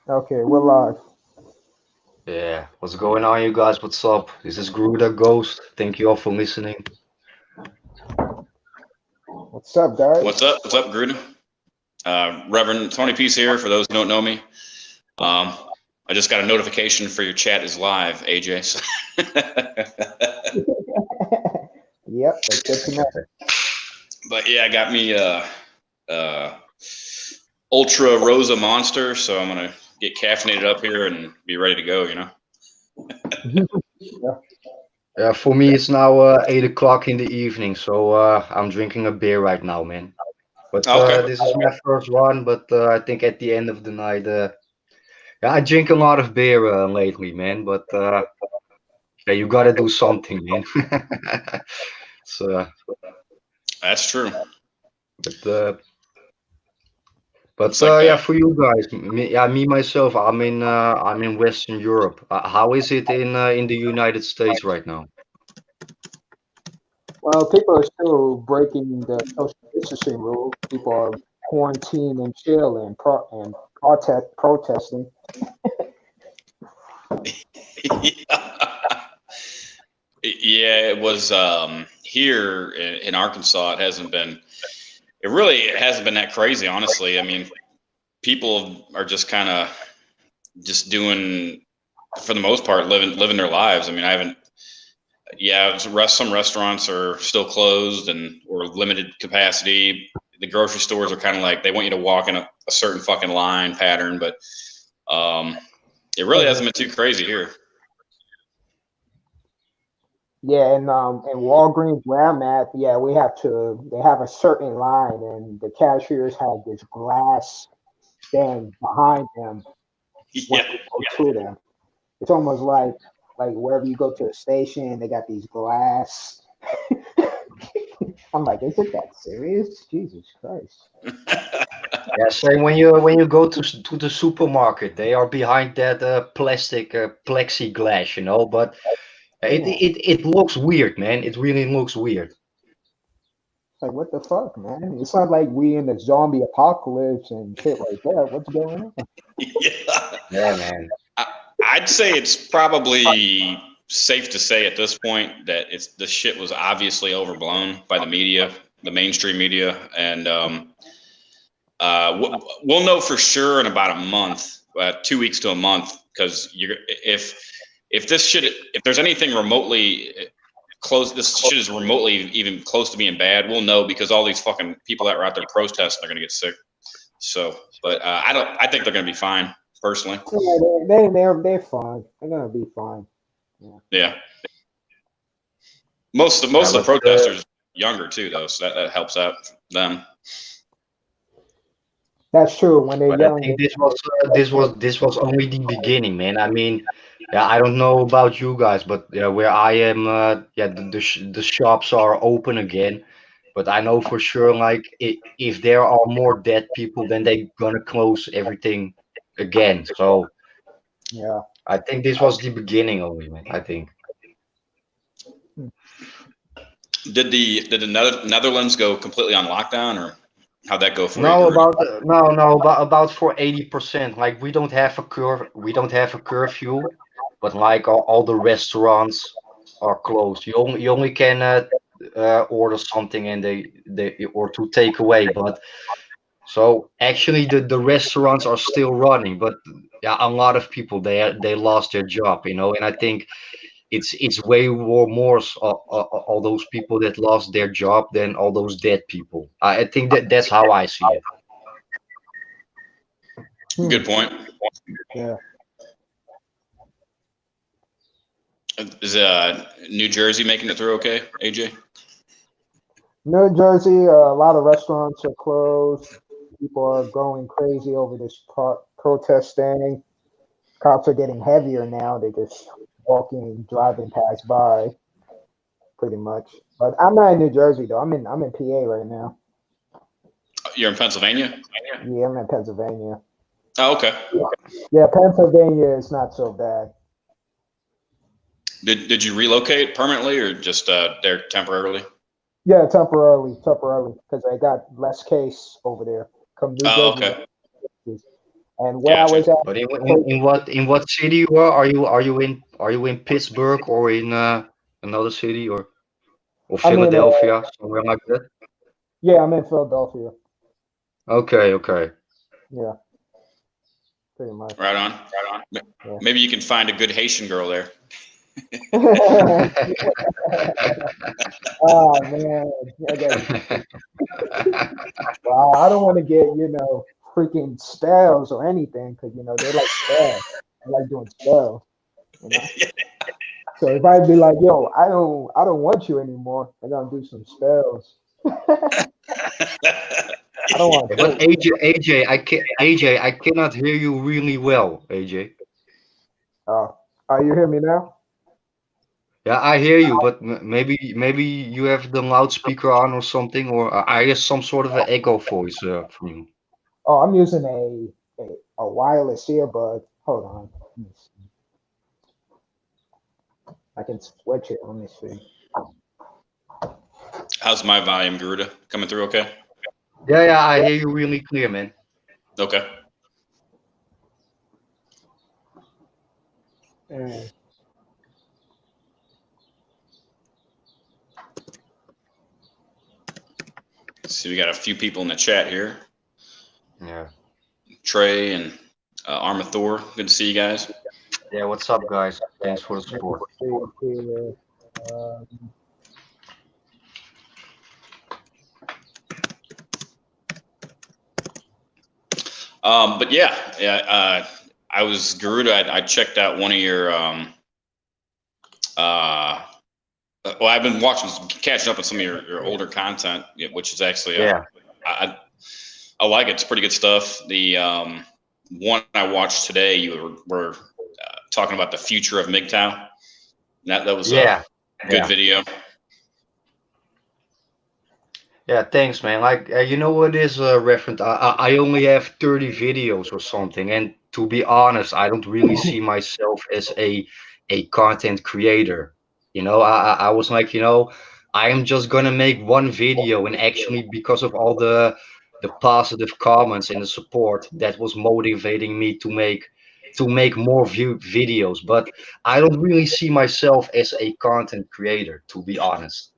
Okay, we're live. Yeah, what's going on, you guys? What's up? This is Garuda Ghost. Thank you all for listening. What's up, guys? What's up? What's up, Garuda? Reverend20piece here. For those who don't know me, um, I just got a notification for your chat is live, AJ. So Yep, that's good to know. but yeah, I got me uh, Ultra Rosa Monster, so I'm gonna get caffeinated up here and be ready to go. Yeah. For me, it's now 8 o'clock in the evening, so I'm drinking a beer right now, man. But Okay. this is my first one, but I think at the end of the night, yeah, I drink a lot of beer lately, man. But yeah, you gotta do something, man. So, That's true. but uh, but It's like yeah, that. for you guys, me myself, I'm in Western Europe. How is it in the United States right now? Well, people are still breaking the social distancing rule. People are quarantined and chill and protesting. Yeah, it was here in Arkansas. It hasn't been. It really hasn't been that crazy, honestly. I mean, people are just kind of just doing, for the most part, living their lives. I mean, I haven't. Yeah, some restaurants are still closed and or limited capacity. The grocery stores are kind of like they want you to walk in a certain fucking line pattern, but um, it really hasn't been too crazy here. Yeah, and Walgreens where I'm at, yeah, we have to. They have a certain line, and the cashiers have this glass thing behind them when Yeah, we go to them. It's almost like wherever you go to a station, they got these glass. I'm like, is it that serious? Jesus Christ. Yeah, same when you go to the supermarket, they are behind that plastic plexiglass, but Yeah. it looks weird, man. It really looks weird. It's like, what the fuck, man? It's not like we in the zombie apocalypse and shit like that. What's going on? yeah. Yeah, man. I, I'd say it's probably safe to say at this point that it's the shit was obviously overblown by the media, the mainstream media, and we'll know for sure in about a month, 2 weeks to a month, because you're if this shit if there's anything remotely close, this shit is remotely even close to being bad, we'll know because all these fucking people that were out there protesting are gonna get sick. So, but I think they're gonna be fine personally. Yeah, they're fine. They're gonna be fine. Yeah. Yeah. Most of the, Yeah, most of the but protesters younger too, though, so that helps out them. That's true. When they're but I young, think this was only the beginning, man. I mean, yeah, I don't know about you guys, but yeah, where I am, yeah, the shops are open again. But I know for sure, like, if there are more dead people, then they're gonna close everything again. So yeah. I think this was the beginning only, man. I think. Did the Netherlands go completely on lockdown, or how'd that go for you, No, Garuda? about for 80%. Like we don't have a curfew, but like all the restaurants are closed. You only can order something and they or to take away. But so actually the restaurants are still running, but yeah, a lot of people they lost their job, and I think it's way more all those people that lost their job than all those dead people. I think that's how I see it. Hmm. Good point. Yeah. Is New Jersey making it through okay, AJ? New Jersey, a lot of restaurants are closed. People are going crazy over this protesting. Cops are getting heavier now. They're just walking, driving past by, pretty much. But I'm not in New Jersey though. I'm in PA right now. You're in Pennsylvania. Yeah, I'm in Pennsylvania. Oh, okay. Yeah, Pennsylvania is not so bad. Did you relocate permanently or just there temporarily? Yeah, temporarily, because I got less case over there. Come New Oh, Jersey, okay. And where I was at, But in what city you are? Are you in Pittsburgh or in another city or I mean, Philadelphia, somewhere like that? yeah, I'm in Philadelphia. Okay, okay. Yeah, pretty much. Right on. Yeah. Maybe you can find a good Haitian girl there. Oh man, well, I don't want to get freaking spells or anything because they like spells. They like doing spells. You know. So if I be like, yo, I don't want you anymore, I gotta do some spells. I don't want Yeah, to but do AJ, I cannot hear you really well, AJ. Oh, you hear me now? Yeah, I hear you, but maybe you have the loudspeaker on or something, or I hear some sort of an echo voice from you. Oh, I'm using a wireless earbud. Hold on. Let me see. I can switch it. Let me see. How's my volume, Garuda? Coming through okay? Yeah, yeah, I hear you really clear, man. Okay. Mm. See, we got a few people in the chat here. Yeah. Trey and Armathor. Good to see you guys. Yeah, what's up, guys? Thanks for the Let me support. see here. Um, But yeah, I was Garuda. I checked out one of your. Well, I've been catching up on some of your older content, which is actually Yeah. I like it. It's pretty good stuff. The one I watched today, you were talking about the future of MGTOW. That was Yeah. a good Yeah. video. Yeah, thanks, man. Like, you know what is Reverend? I only have 30 videos or something, and to be honest, I don't really see myself as a content creator. I was like, I am just gonna make one video, and actually, because of all the positive comments and the support, that was motivating me to make more videos. But I don't really see myself as a content creator, to be honest.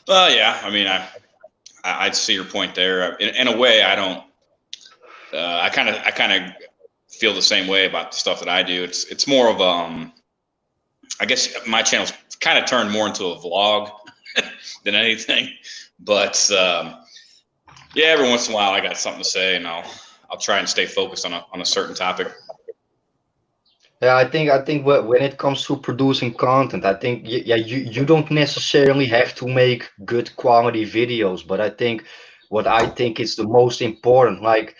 Well, yeah. I mean, I see your point there. In a way, I don't. I kind of feel the same way about the stuff that I do. It's more of I guess my channel's kind of turned more into a vlog than anything. But yeah, every once in a while I got something to say, and I'll try and stay focused on a certain topic. Yeah, I think when it comes to producing content, I think yeah, you don't necessarily have to make good quality videos, but I think what I think is the most important, like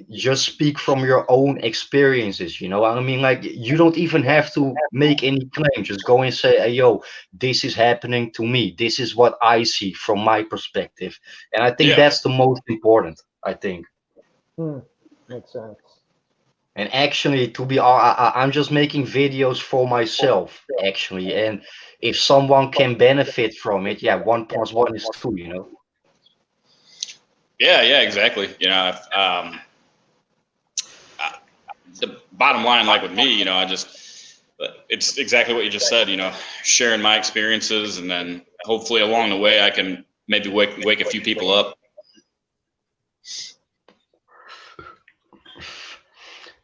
just speak from your own experiences, you know what I mean? Like you don't even have to make any claims. Just go and say, hey, yo, this is happening to me. This is what I see from my perspective. And I think Yeah, that's the most important, I think. hmm, makes sense. And actually, to be I'm just making videos for myself, actually. And if someone can benefit from it, yeah, 1 plus 1 is 2. yeah, exactly. The bottom line, like with me, it's exactly what you just said. Sharing my experiences, and then hopefully along the way, I can maybe wake a few people up.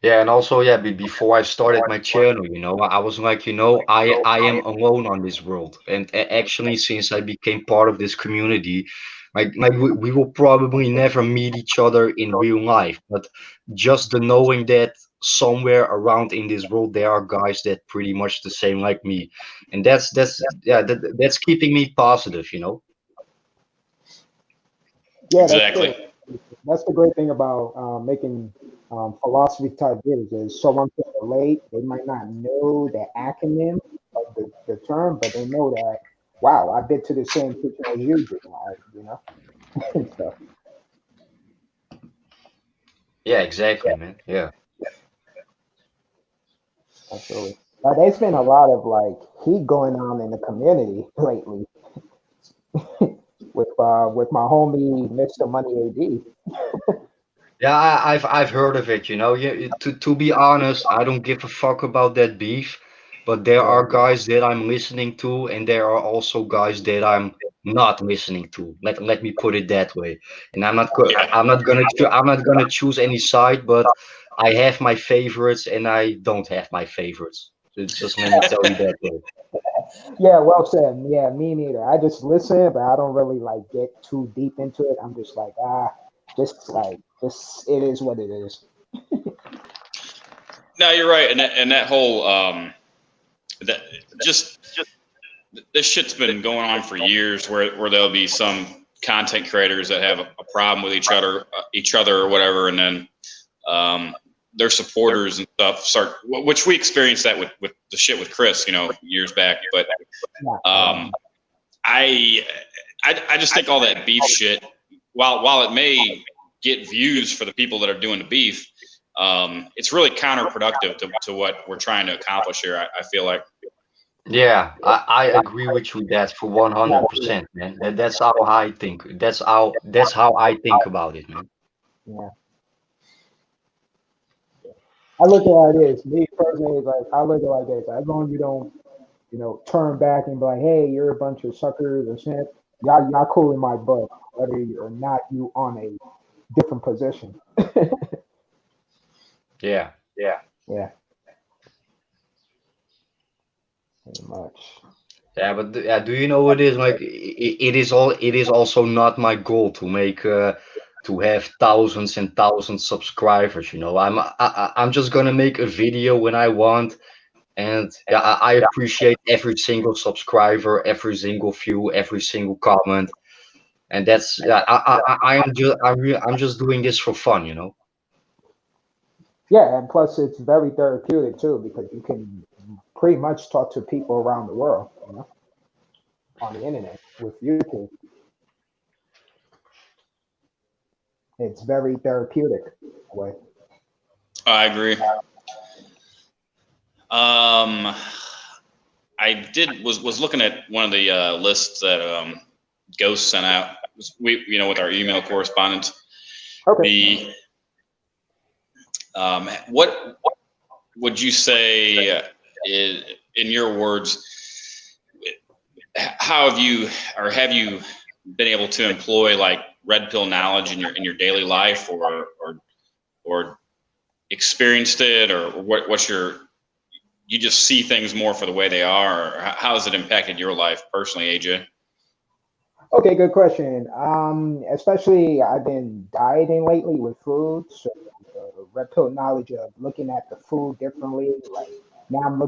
Yeah, and also, yeah, before I started my channel, I was like, I am alone on this world. And actually, since I became part of this community, like we will probably never meet each other in real life, but just the knowing that somewhere around in this world there are guys that pretty much the same like me, and that's keeping me positive. Yeah, that's Exactly. true. That's the great thing about making philosophy type videos is someone can relate. They might not know the acronym of the term, but they know that, wow, I've been to the same teacher as you do, and stuff. Yeah, exactly, man. Yeah. Absolutely. There's been a lot of like heat going on in the community lately with my homie Mr. Money AD. Yeah, I've heard of it. To be honest, I don't give a fuck about that beef, but there Yeah, are guys that I'm listening to, and there are also guys that I'm not listening to. Let me put it that way. And Yeah. I'm not gonna choose any side, but I have my favorites and I don't have my favorites. Just let me tell you that way. yeah, well said. Yeah, me neither. I just listen, but I don't really like get too deep into it. I'm just like, just like this. It is what it is. No, you're right, and that whole that just this shit's been going on for years, where there'll be some content creators that have a problem with each other or whatever, and then um, their supporters and stuff start, which we experienced that with the shit with Chris, years back. But Yeah, um, I, I just think all that beef shit, while it may get views for the people that are doing the beef, it's really counterproductive to what we're trying to accomplish here. I feel like. Yeah, I agree with you that for yeah, 100%, man. That's how I think. That's how I think about it, man. yeah. I look at it like this. Me personally, like I look at it like this. As long as you don't, turn back and be like, "Hey, you're a bunch of suckers or shit," y'all cool in my book, whether or not you on a different position. Yeah. Yeah, pretty much. Yeah, but do you know what it is? Like it is also not my goal to make to have thousands and thousands subscribers, I'm just gonna make a video when I want, and yeah, I appreciate every single subscriber, every single view, every single comment, and that's yeah, I am just I'm just doing this for fun. Yeah, and plus it's very therapeutic too because you can pretty much talk to people around the world, on the internet with YouTube. It's very therapeutic way. I agree. Um, I did was looking at one of the lists that Ghost sent out. We, with our email correspondence. Okay. The what would you say, in your words, how have you been able to employ like red pill knowledge in your daily life, or experienced it, or what's your, you just see things more for the way they are, or how has it impacted your life personally, AJ? Okay, good question. Especially I've been dieting lately with food, so the red pill knowledge of looking at the food differently. Like now I'm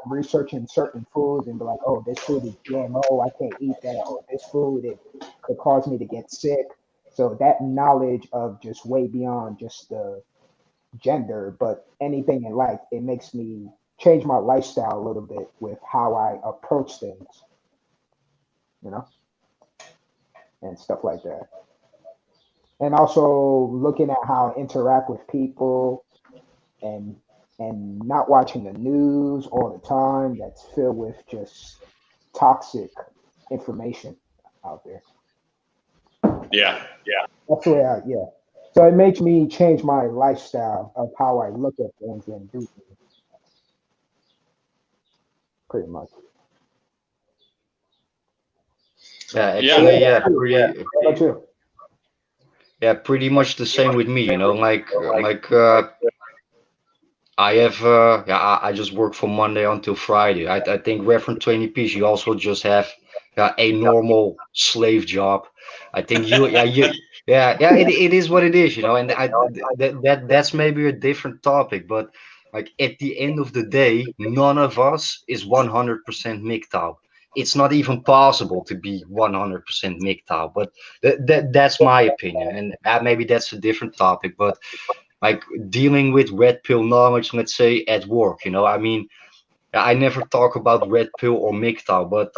researching certain foods and be like, oh, this food is GMO, I can't eat that. Or this food it could cause me to get sick. So that knowledge of just way beyond just the gender, but anything in life, it makes me change my lifestyle a little bit with how I approach things, you know, and stuff like that. And also looking at how I interact with people and not watching the news all the time that's filled with just toxic information out there. Yeah, That's the way I yeah. So it makes me change my lifestyle of how I look at things and do things pretty much. Yeah, So yeah, what actually, about yeah, you? What about you? pretty much the same with me. I have yeah, I just work from Monday until Friday. I think Reverend20piece, you also just have a normal slave job. I think it is what it is, and that's maybe a different topic, but like at the end of the day, none of us is 100% MGTOW. It's not even possible to be 100% MGTOW, but that's my opinion, and maybe that's a different topic, but like dealing with red pill knowledge, let's say at work. I mean, I never talk about red pill or MGTOW, but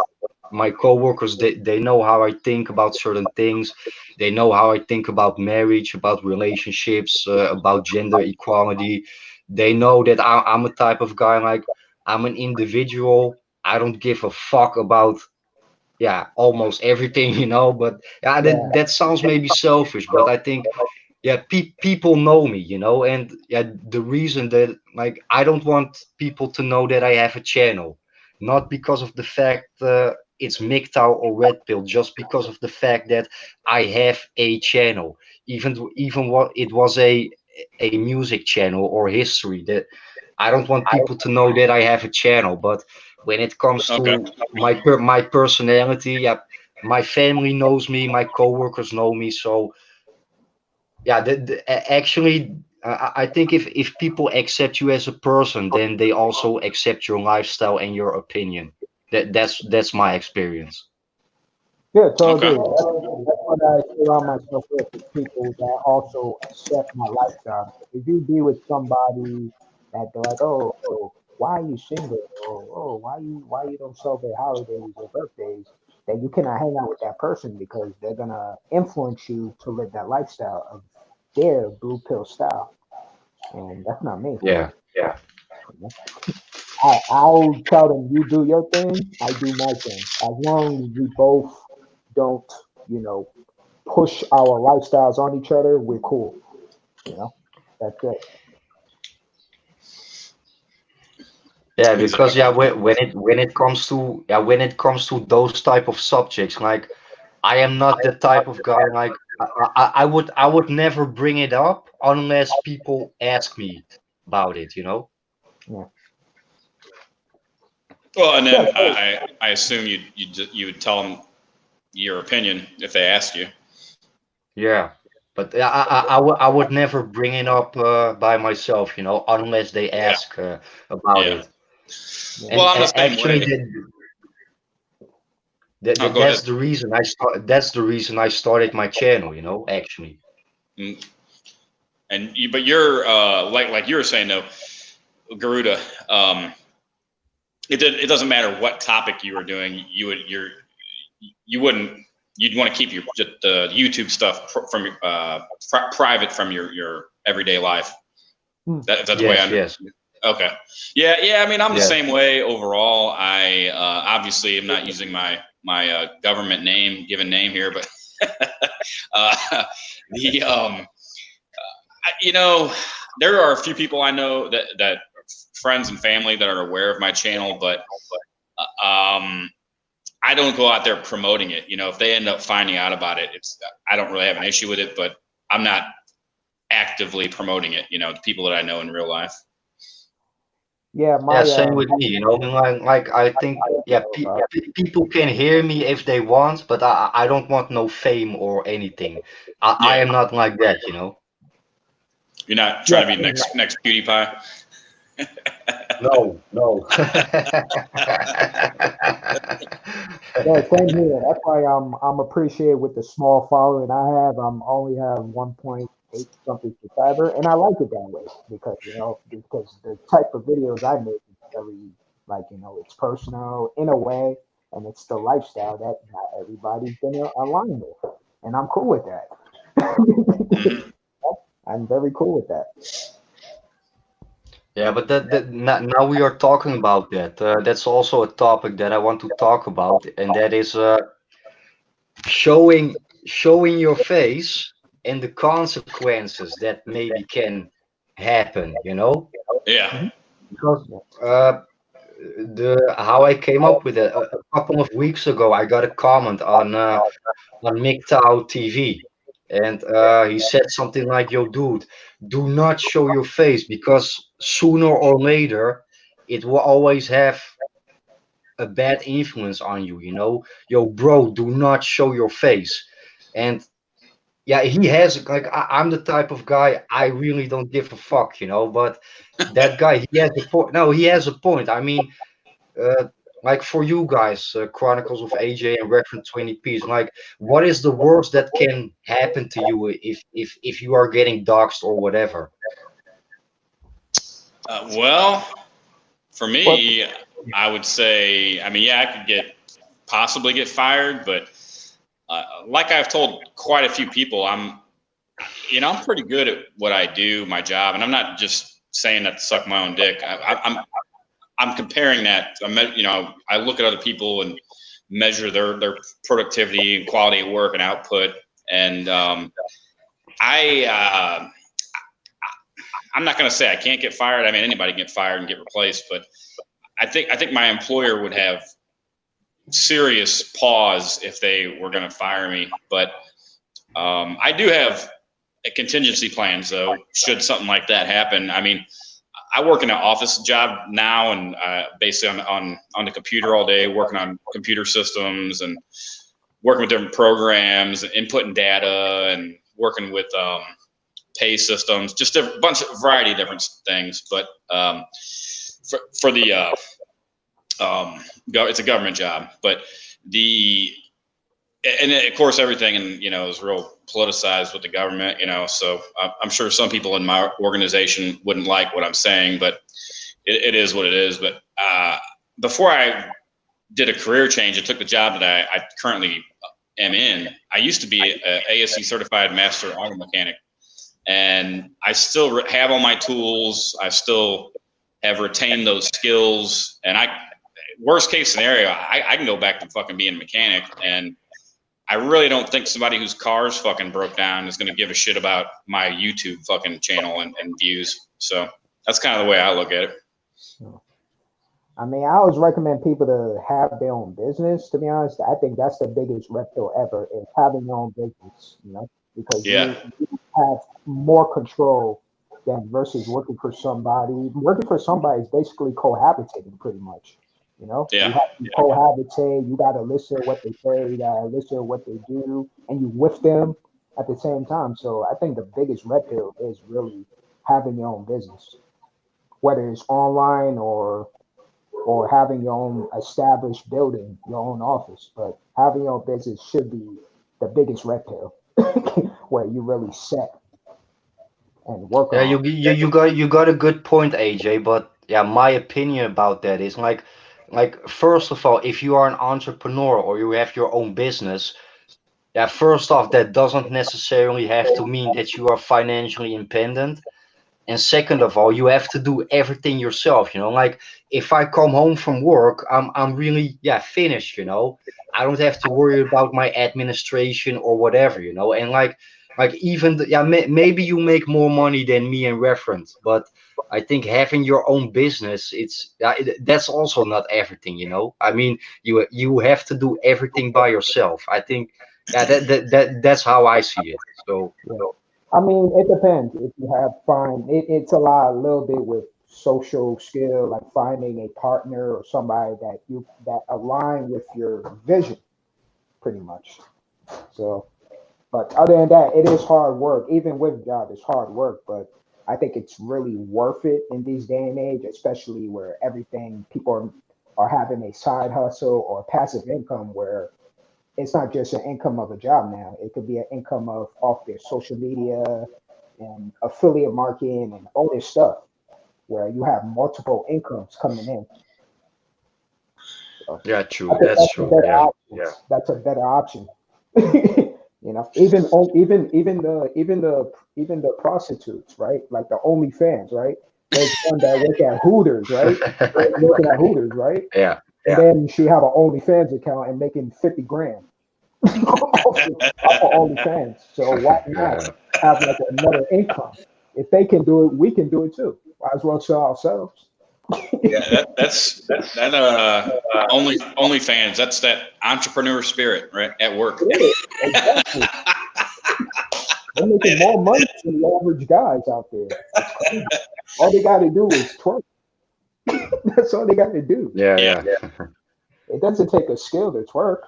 my coworkers, they know how I think about certain things. They know how I think about marriage, about relationships, about gender equality. They know that I'm a type of guy, like I'm an individual. I don't give a fuck about almost everything. But yeah, Yeah, that sounds maybe selfish, but I think yeah, people know me, you know, and yeah, the reason that like I don't want people to know that I have a channel, not because of the fact it's MGTOW or Red Pill, just because of the fact that I have a channel, even what it was a music channel or history. That I don't want people to know that I have a channel. But when it comes Okay. to my personality, yeah, my family knows me, my coworkers know me, so yeah, actually, I think if people accept you as a person, then they also accept your lifestyle and your opinion. That's my experience. Yeah, totally Okay. agree. That's what I surround myself with people that also accept my lifestyle. If you be with somebody that they're like, oh, why are you single? Or why you don't celebrate holidays or birthdays? Then you cannot hang out with that person because they're gonna influence you to live that lifestyle of their blue pill style, and that's not me. Yeah, yeah, You know? I'll tell them you do your thing, I do my thing. As long as we both don't, you know, push our lifestyles on each other, we're cool. You know, that's it. yeah. Because yeah, Exactly. when it comes to those type of subjects, like I am not the type of guy like I would never bring it up unless people ask me about it. You know. Yeah, Well, and yeah, then I assume you would tell them your opinion if they asked you. Yeah, but I would never bring it up by myself, you know, unless they Yeah. ask about Yeah. it. yeah, Well, And I'm the same actually, way. Oh, go that's ahead. the reason I start. That's the reason I started my channel, you know. Actually, Mm. And you, but you're like you were saying though, Garuda. Um, it doesn't matter what topic you were doing. You wouldn't you'd want to keep your just the YouTube stuff from your private from your everyday life. mm, That's the way I yes, under. yes, Okay. Yeah, yeah. I mean, I'm the yes. same way overall. I obviously am not using my government name, given name here, but uh, the you know, there are a few people I know that friends and family that are aware of my channel, but I don't go out there promoting it. You know, if they end up finding out about it, it's I don't really have an issue with it, but I'm not actively promoting it. You know, the people that I know in real life. yeah. Yeah, My same with me, you know. Like I think, yeah, people can hear me if they want, but I don't want no fame or anything. I Yeah, am not like that, you know. you're not yeah, trying to be next PewDiePie. No, no. yeah. Same here. That's why I'm appreciated with the small following I have. I'm only have 1.8 something subscriber, and I like it that way because because the type of videos I make is very like it's personal in a way, and it's the lifestyle that not everybody's gonna align with, and I'm cool with that. Hmm. I'm very cool with that. Yeah, but now we are talking about that. That's also a topic that I want to talk about, and that is showing your face and the consequences that maybe can happen. You know, Yeah. Mhm. because Yeah. uh, the how I came up with it a couple of weeks ago, I got a comment on MGTOW TV. And he said something like, "Yo, dude, do not show your face because sooner or later it will always have a bad influence on you, you know? Yo, bro, do not show your face." And yeah, he has like I'm the type of guy I really don't give a fuck, you know. But that guy, he has a point. No, he has a point. I mean, uh, like for you guys, Chronicles of AJ and Reverend20piece, like what is the worst that can happen to you if you are getting doxxed or whatever? Well, for But me, I would say, I mean, yeah, I could possibly get fired, but like I've told quite a few people, I'm pretty good at what I do, my job, and I'm not just saying that to suck my own dick. I'm comparing that. I look at other people and measure their productivity and quality of work and output, and I'm not going to say I can't get fired. I mean, anybody can get fired and get replaced, but I think my employer would have serious pause if they were going to fire me. But I do have a contingency plans, though, should something like that happen. I mean, I work in an office job now, and basically on the computer all day, working on computer systems and working with different programs, and inputting data, and working with pay systems, just a variety of different things. But for the it's a government job, but and of course everything is real politicized with the government, so I'm sure some people in my organization wouldn't like what I'm saying, but it is what it is. But before I did a career change and took the job that I currently am in, I used to be a ASE certified master auto mechanic, and I still have all my tools. I still have retained those skills, and worst case scenario, I can go back to fucking being a mechanic. And I really don't think somebody whose car's fucking broke down is going to give a shit about my YouTube fucking channel and views. So that's kind of the way I look at it. I mean, I always recommend people to have their own business, to be honest. I think that's the biggest red pill ever, is having your own business, because you have more control than versus working for somebody. Working for somebody is basically cohabitating pretty much. You have to cohabitate. You got to listen to what they say. You got to listen to what they do, and you with them at the same time. So I think the biggest red pill is really having your own business, whether it's online or having your own established building, your own office. But having your own business should be the biggest red pill, where you really set and work on. You got a good point, AJ. But my opinion about that is like first of all, if you are an entrepreneur or you have your own business, first off, that doesn't necessarily have to mean that you are financially independent. And second of all, you have to do everything yourself. Like if I come home from work, I'm really finished. I don't have to worry about my administration or whatever. And like even maybe you make more money than me and Reverend, but I think having your own business, that's also not everything. I mean, you have to do everything by yourself. I think that's how I see it. So. I mean, it depends. If you have it's a little bit with social skill, like finding a partner or somebody that align with your vision, pretty much. So, but other than that, it is hard work. Even with job, it's hard work. But I think it's really worth it in these day and age, especially where people are having a side hustle or passive income where it's not just an income of a job now. It could be an income off their social media and affiliate marketing and all this stuff, where you have multiple incomes coming in. So true. That's true. That's a better option. Even the prostitutes, right? Like the OnlyFans, right? There's one that work at Hooters, right? Working at Hooters, right? Yeah. And then she have an OnlyFans account and making 50 grand off of OnlyFans. So why not have like another income? If they can do it, we can do it too. Might as well sell ourselves. That's OnlyFans. That's that entrepreneur spirit, right? At work. Yeah, exactly. They're making more money than the average guys out there. All they got to do is twerk. That's all they got to do. Yeah. It doesn't take a skill to twerk.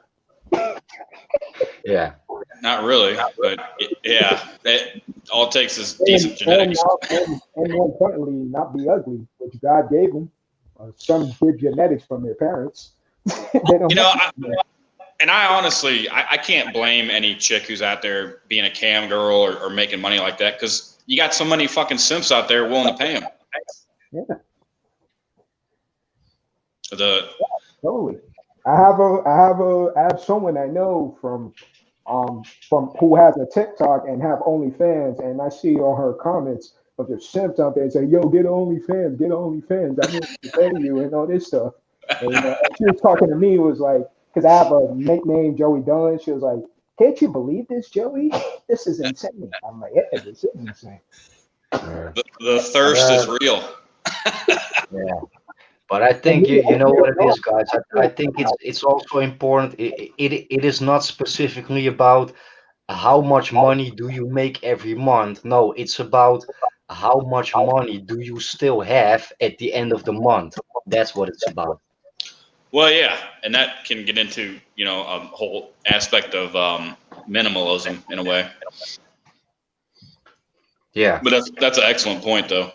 Yeah. Not really, but all it takes is decent genetics. And more importantly, not be ugly, which God gave them. Some good genetics from their parents. And I honestly, I can't blame any chick who's out there being a cam girl or making money like that, because you got so many fucking simps out there willing to pay them. Yeah. Totally. I have someone I know from who has a TikTok and have OnlyFans, and I see on her comments of the simps out there say, "Yo, get OnlyFans, I need to pay you," and all this stuff. And she was talking to me, was like, because I have a nickname, Joey Dunn. She was like, can't you believe this, Joey? This is insane. I'm like, yeah, this is insane. Yeah. The But, thirst is real. yeah. But I And think you know what it is, guys. I think know, it's also important. It is not specifically about how much money do you make every month. No, it's about how much money do you still have at the end of the month. That's what it's about. Well, yeah, and that can get into a whole aspect of minimalism in a way. Yeah. But that's an excellent point, though.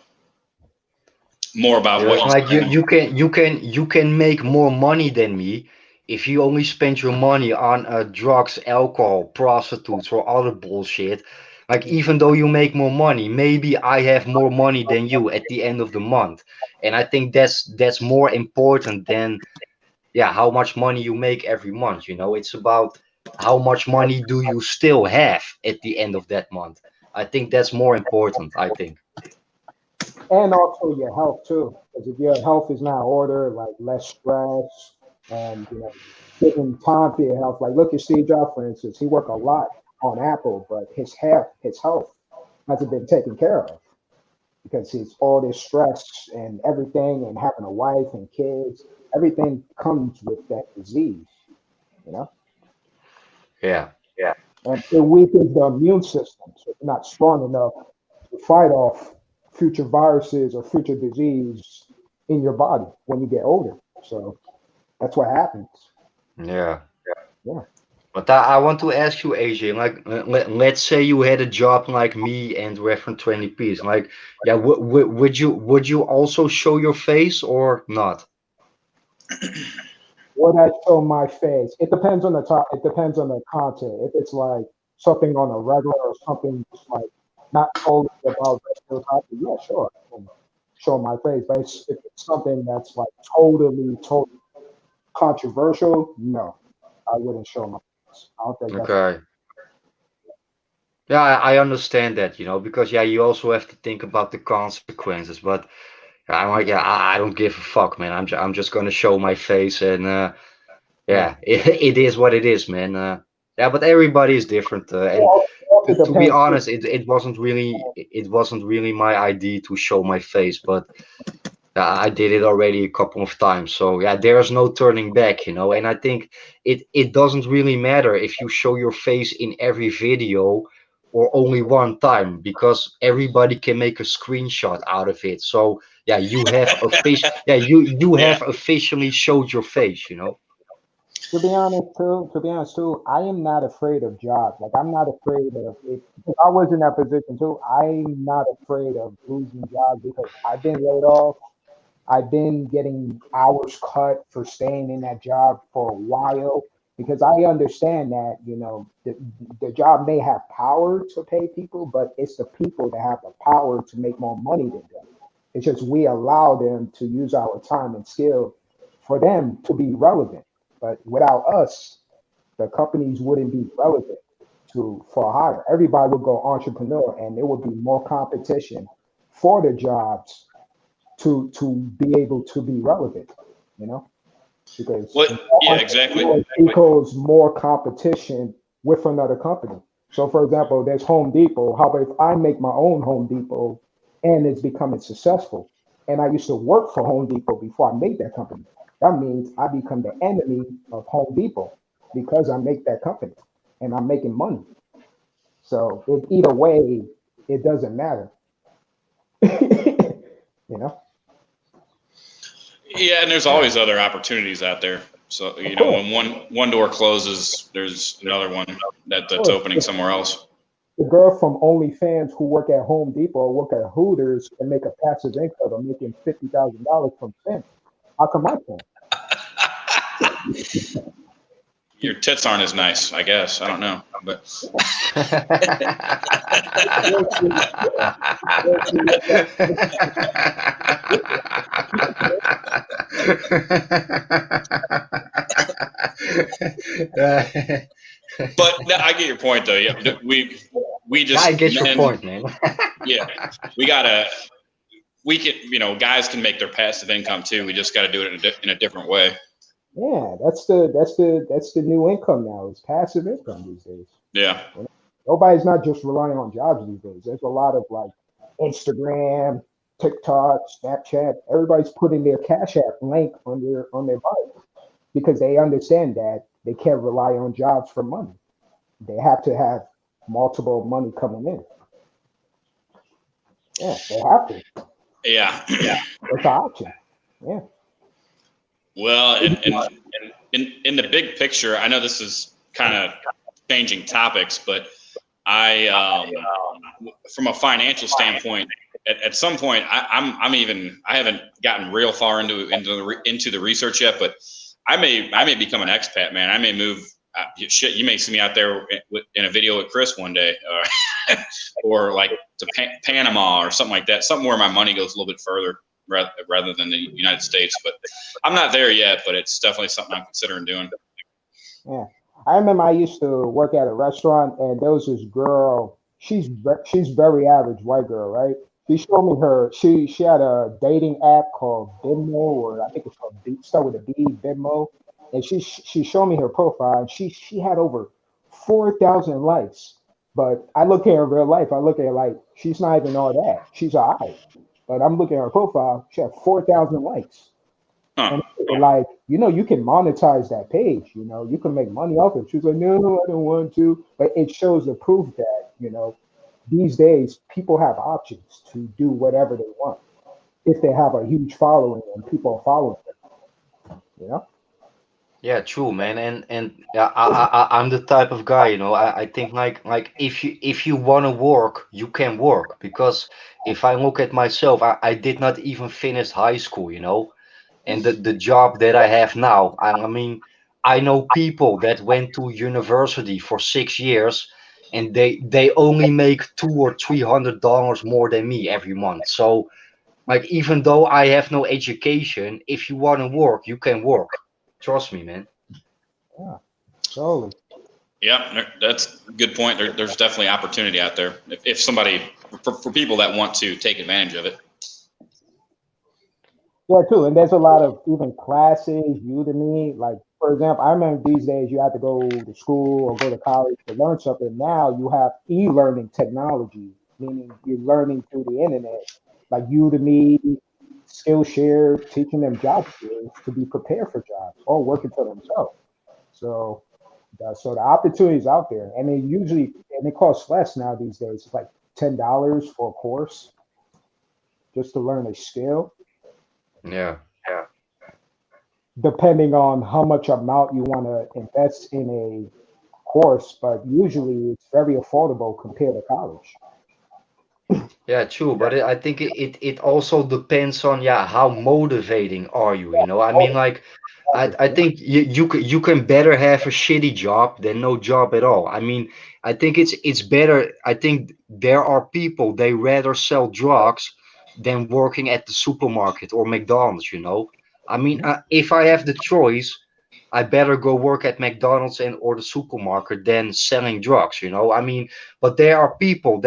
More about what Because you like spend. you can make more money than me if you only spend your money on drugs, alcohol, prostitutes, or other bullshit. Like even though you make more money, maybe I have more money than you at the end of the month, and I think that's more important than yeah how much money you make every month. You know, it's about how much money do you still have at the end of that month. I think that's more important. I think. and also your health too. Because if your health is not in order, like less stress and giving time for your health. Like look at Steve Jobs, for instance. He worked a lot on Apple, but his health hasn't been taken care of because he's all this stress and everything, and having a wife and kids. Everything comes with that disease, you know. Yeah. And it weakens the immune system, so you're not strong enough to fight off future viruses or future disease in your body when you get older. So that's what happens. Yeah. Yeah. But I want to ask you, AJ, like, let's say you had a job like me and Reverend20piece. Like, yeah, would you also show your face or not? Would I show my face? It depends on the top. It depends on the content. If it's like something on a regular or something just like not totally about regular topic, yeah, sure, I can show my face. But if it's something that's like totally controversial, no, I wouldn't show my face. I don't think that's Okay. Yeah, I understand that, you know, because yeah, you also have to think about the consequences. But I'm like, yeah, I don't give a fuck, man. I'm just gonna show my face, and yeah. yeah, it is what it is, man. Yeah, but everybody is different, It and also to be depends too. honest, it wasn't really my idea to show my face, but I did it already a couple of times. So yeah, there's no turning back, you know. And I think it doesn't really matter if you show your face in every video or only one time because everybody can make a screenshot out of it. So yeah, you Yeah. have officially showed your face, you know. To be honest too, I am not afraid of jobs. Like I'm not afraid of it. If I was in that position too, I'm not afraid of losing jobs because I've been laid off. I've been getting hours cut for staying in that job for a while because I understand that, the job may have power to pay people, but it's the people that have the power to make more money than them. It's just we allow them to use our time and skill for them to be relevant. But without us, the companies wouldn't be relevant to for hire. Everybody would go entrepreneur and there would be more competition for the jobs to be able to be relevant, you know, because What? more Yeah, exactly. entrepreneurs equals more competition with another company. So, for example, there's Home Depot. How about if I make my own Home Depot and it's becoming successful? And I used to work for Home Depot before I made that company. That means I become the enemy of Home Depot because I make that company and I'm making money. So, either way, it doesn't matter, you know. Yeah, and there's Yeah. always other opportunities out there. So Of course, when one door closes, there's another one that's of opening course. somewhere else. The girl from OnlyFans who work at Home Depot or work at Hooters and make a passive income of making $50,000 from Simps. How come I can't? Your tits aren't as nice, I guess. I don't know, but no, I get your point though. Yeah, we I just get your men. point, man. Yeah, we gotta. We can, guys can make their passive income too. We just got to do it in a different way. Yeah, that's the new income now. It's passive income these days. Yeah. You know? Nobody's not just relying on jobs these days. There's a lot of like Instagram, TikTok, Snapchat. Everybody's putting their Cash App link on their bio because they understand that they can't rely on jobs for money. They have to have multiple money coming in. Yeah, they have to. Yeah. It's an option. Yeah. Well, and in the big picture, I know this is kind of changing topics, but I from a financial standpoint, at some point, I haven't gotten real far into the research yet, but I may become an expat, man. I may move. Shit, you may see me out there in a video with Chris one day, or like to Panama or something like that. Something where my money goes a little bit further rather than the United States. But I'm not there yet. But it's definitely something I'm considering doing. Yeah. I remember I used to work at a restaurant, and there was this girl. She's very average white girl, right? She showed me her. She had a dating app called Bimmo, or I think it's called start with a B, Bimmo, and she showed me her profile. And she had over 4,000 likes. But I look at her in real life. I look at her like she's not even all that. She's alright. But I'm looking at her profile. She had 4,000 likes. Huh. And like, you can monetize that page, you can make money off it. She's like, no, I don't want to. But it shows the proof that, these days people have options to do whatever they want if they have a huge following and people are following them. Yeah, true, man. And yeah, I'm the type of guy, I think like if you want to work, you can work because if I look at myself, I did not even finish high school. And the job that I have now, I mean, I know people that went to university for 6 years and they only make $200 or $300 more than me every month. So like even though I have no education, if you want to work, you can work. Trust me, man. Yeah, totally. Yeah, that's a good point. There's definitely opportunity out there if somebody for people that want to take advantage of it. Yeah, too. And there's a lot of even classes, Udemy. Like, for example, I remember these days you had to go to school or go to college to learn something. Now you have e-learning technology, meaning you're learning through the internet, like Udemy, Skillshare, teaching them job skills to be prepared for jobs or working for themselves. So, so the opportunity is out there, and it costs less now these days. It's like $10 for a course just to learn a skill, Yeah. depending on how much amount you want to invest in a course, but usually it's very affordable compared to college. Yeah, true, but I think it also depends on yeah how motivating are you. I mean like I think you can better have a shitty job than no job at all. I mean I think it's better. I think there are people they rather sell drugs than working at the supermarket or McDonald's. I mean if I have the choice, I better go work at McDonald's and or the supermarket than selling drugs. I mean, but there are people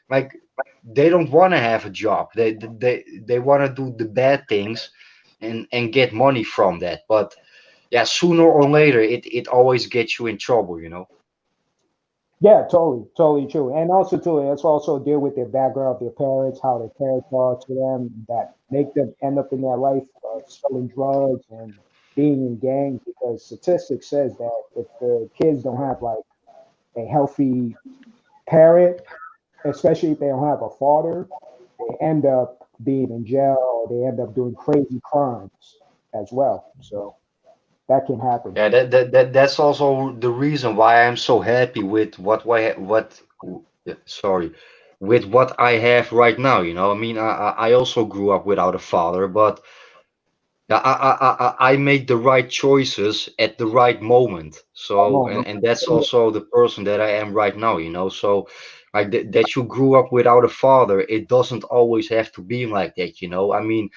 like they don't want to have a job. They want to do the bad things and get money from that. But yeah, sooner or later, it always gets you in trouble. Yeah, totally, totally true. And also too, let's also deal with their background, their parents, how their parents are to them that make them end up in their life selling drugs and being in gangs. Because statistics says that if the kids don't have like a healthy parent, especially if they don't have a father, they end up being in jail or they end up doing crazy crimes as well. So that can happen. Yeah, that's also the reason why I'm so happy with sorry, with what I have right now. I mean, I also grew up without a father, but yeah, I made the right choices at the right moment. Right So, moment. and that's also the person that I am right now. So, like that you grew up without a father, it doesn't always have to be like that. I mean,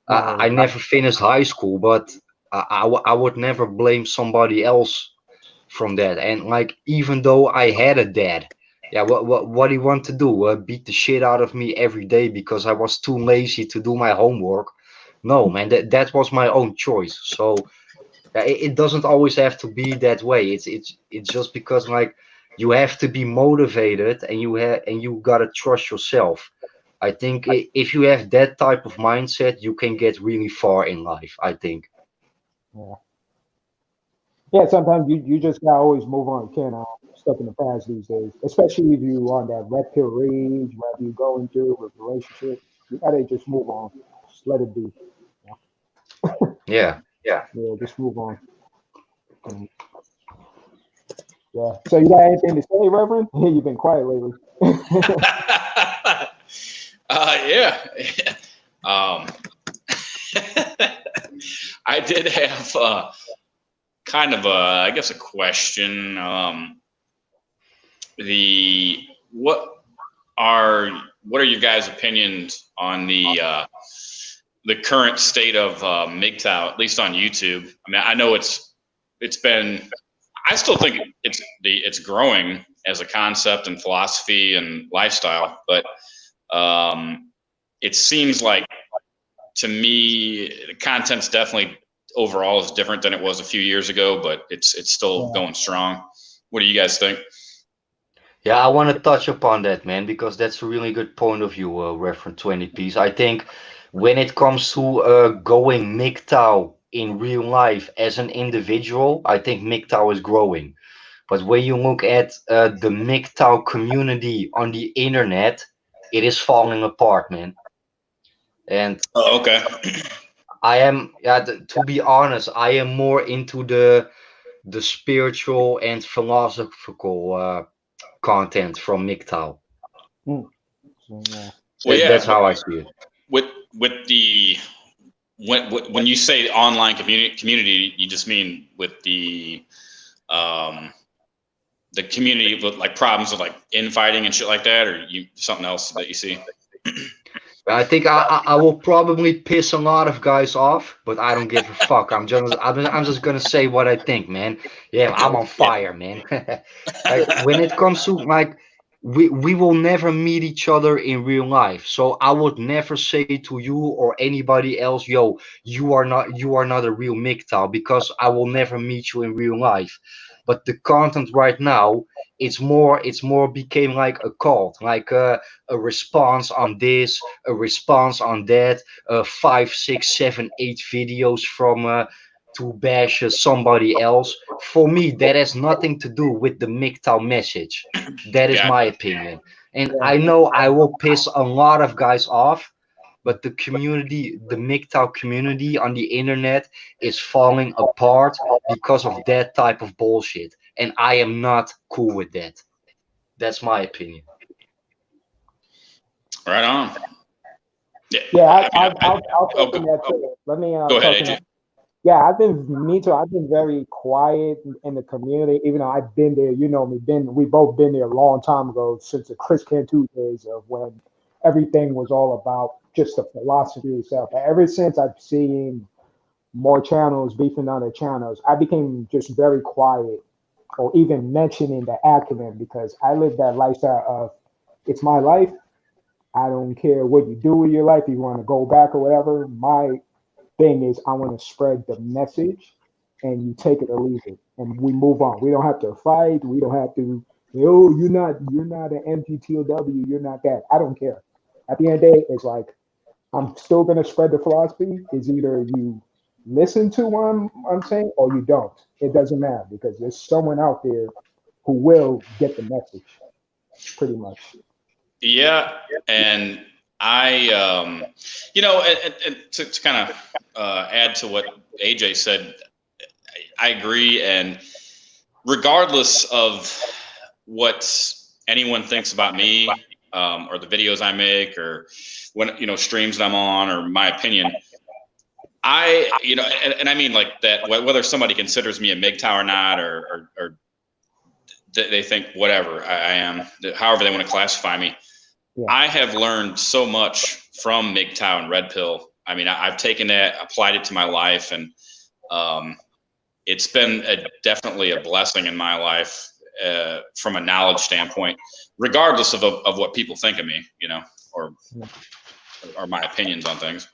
I No, never finished high school, but I would never blame somebody else from that. And like, even though I had a dad, yeah, what he want to do? Beat the shit out of me every day because I was too lazy to do my homework? No, man, that was my own choice. So It doesn't always have to be that way. It's just because like you have to be motivated and you gotta trust yourself. I think if you have that type of mindset, you can get really far in life, I think. Yeah. Yeah, sometimes you just gotta always move on. You can't stuck in the past these days, especially if you on that red pill rage, whatever you're going through with relationship. You gotta just move on. Just let it be. Yeah, Yeah. yeah, just move on. Um, yeah. So you got anything to say, Reverend? You've been quiet lately. Yeah. um, I did have kind of I guess, a question. The what are your guys' opinions on the current state of MGTOW, at least on YouTube? I mean, I know it's been. I still think it's growing as a concept and philosophy and lifestyle, but it seems like, to me, the content's definitely overall is different than it was a few years ago, but it's still Yeah. going strong. What do you guys think? Yeah, I want to touch upon that, man, because that's a really good point of view, Reverend 20piece. I think when it comes to going MGTOW in real life as an individual, I think MGTOW is growing. But when you look at the MGTOW community on the internet, it is falling apart, man. And Oh, okay. I am, yeah, to be honest, I am more into the spiritual and philosophical content from MGTOW. Mm. So, yeah. Well, That's yeah, but how I see it. with the when you say online community, you just mean with um the community with like problems with like infighting and shit like that, or you something else that you see? I think I will probably piss a lot of guys off, but I don't give a fuck. I'm just gonna say what I think, man. Yeah, I'm on Yeah. fire, man. Like when it comes to like we will never meet each other in real life. So I would never say to you or anybody else, yo, you are not a real MGTOW because I will never meet you in real life. But the content right now, it's more became like a cult, like a response on this, a response on that, 5, 6, 7, 8 videos from to bash somebody else. For me, that has nothing to do with the MGTOW message. That is my Gotcha. opinion. And Yeah. I know I will piss a lot of guys off, but the community, the MGTOW community on the internet is falling apart because of that type of bullshit. And I am not cool with that. That's my opinion. Right on. Yeah. Yeah, I mean, I'll oh, touch on that too. Let me go ahead, touch on AJ. that. Yeah, I've been me too. I've been very quiet in the community, even though I've been there. You know me, we both been there a long time ago since the Chris Cantu days of when everything was all about just the philosophy itself. Ever since I've seen more channels beefing on their channels, I became just very quiet or even mentioning the acronym because I live that lifestyle of it's my life. I don't care what you do with your life. If you want to go back or whatever. My thing is I want to spread the message and you take it or leave it and we move on. We don't have to fight. We don't have to, oh, you're not an MTTOW. You're not that. I don't care. At the end of the day, it's like I'm still gonna spread the philosophy. Is either you listen to what I'm saying or you don't. It doesn't matter because there's someone out there who will get the message, pretty much. Yeah, and I, and to kind of add to what AJ said, I agree. And regardless of what anyone thinks about me, or the videos I make, or when streams that I'm on, or my opinion, and I mean like that. Whether somebody considers me a MGTOW or not, or they think whatever I am, however they want to classify me. Yeah. I have learned so much from MGTOW and Red Pill. I mean, I've taken that, applied it to my life, and it's been definitely a blessing in my life, from a knowledge standpoint, regardless of what people think of me, or my opinions on things.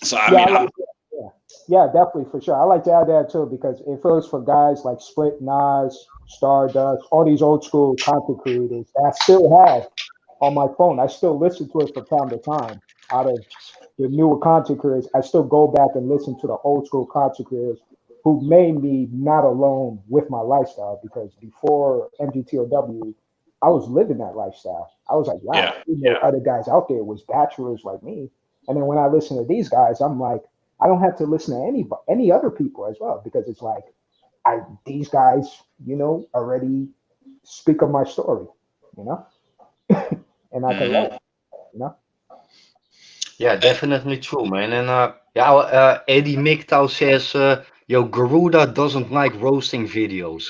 So I Yeah, mean, I like it. Yeah. Yeah, definitely for sure. I like to add that too because it feels for guys like Split Nas, Stardust, all these old school content creators that I still have on my phone. I still listen to it from time to time. Out of the newer content creators, I still go back and listen to the old school content creators who made me not alone with my lifestyle. Because before MGTOW, I was living that lifestyle. I was like, Yeah. wow, other guys out there was bachelors like me. And then when I listen to these guys, I'm like, I don't have to listen to any other people as well because it's like I these guys, already speak of my story, you know, and I can Hmm. learn, you know. Yeah, definitely true, man. And yeah, Eddie MGTOW says, yo, Garuda doesn't like roasting videos.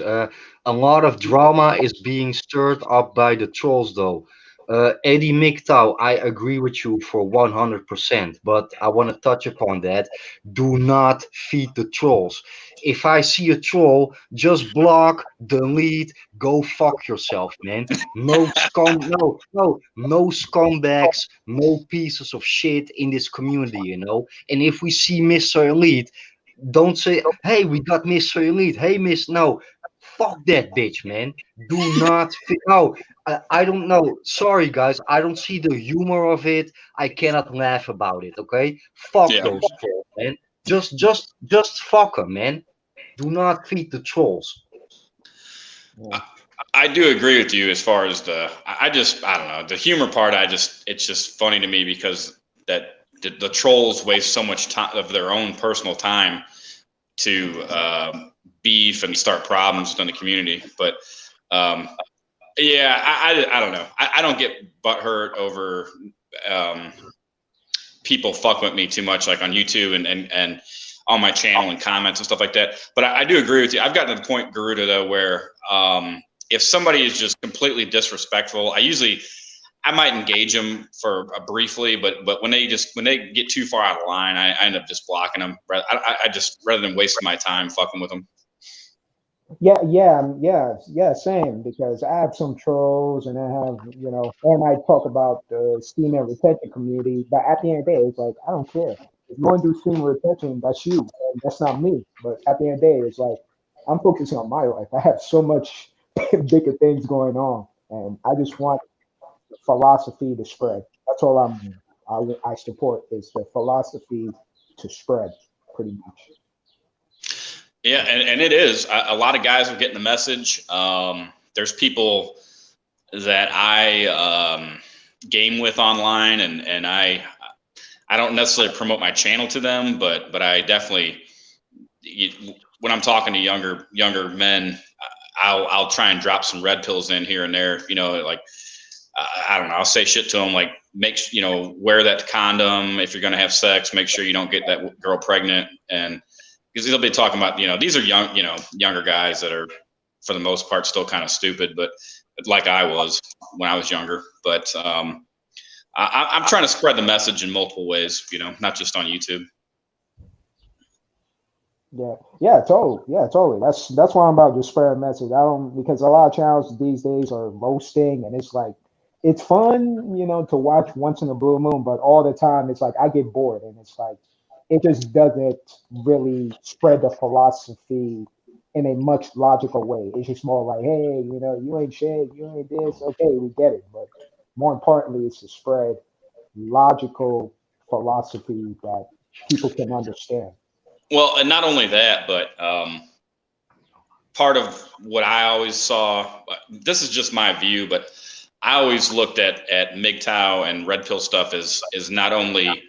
A lot of drama is being stirred up by the trolls, though. Eddie MGTOW, I agree with you for 100%, but I want to touch upon that. Do not feed the trolls. If I see a troll, just block, delete, go fuck yourself, man. No scumbags, no pieces of shit in this community, you know. And if we see Mr. Elite, don't say, "Hey, we got Mr. Elite." Hey, Miss, no, fuck that bitch, man. Do not. No, I don't know. Sorry, guys, I don't see the humor of it. I cannot laugh about it. Okay, fuck Yeah. those trolls, man. Just fuck them, man. Do not feed the trolls. Yeah, I do agree with you as far as I don't know, the humor part. It's just funny to me because the trolls waste so much time of their own personal time to beef and start problems within the community. But um, yeah, I don't know. I don't get butthurt over um, people fuck with me too much, like on YouTube and on my channel and comments and stuff like that. But I do agree with you. I've gotten to the point, Garuda, though, where if somebody is just completely disrespectful, I might engage them for briefly, but when they get too far out of line, I end up just blocking them. I just rather than wasting my time fucking with them. yeah. Same because I have some trolls and I have, and I talk about the steam and retention community. But at the end of the day, it's like I don't care. If you want to do steam and retention, that's you. And that's not me. But at the end of the day, it's like I'm focusing on my life. I have so much bigger things going on, and I just want philosophy to spread. That's all I support is the philosophy to spread, pretty much. Yeah, and it is. A lot of guys are getting the message. There's people that I game with online, and I don't necessarily promote my channel to them, but I definitely when I'm talking to younger men, I'll try and drop some red pills in here and there. You know, like I don't know. I'll say shit to them like wear that condom if you're going to have sex. Make sure you don't get that girl pregnant, and because they'll be talking about these are younger guys that are for the most part still kind of stupid, but like I was when I was younger. But I'm trying to spread the message in multiple ways. Not just on YouTube. Yeah, totally. That's why I'm about to spread a message. I don't because a lot of channels these days are roasting, and it's like it's fun, to watch once in a blue moon, but all the time it's like I get bored, and it's like it just doesn't really spread the philosophy in a much logical way. It's just more like, hey, you ain't shit, you ain't this. Okay, we get it, but more importantly, it's to spread logical philosophy that people can understand. Well, and not only that, but part of what I always saw. This is just my view, but I always looked at MGTOW and red pill stuff is not only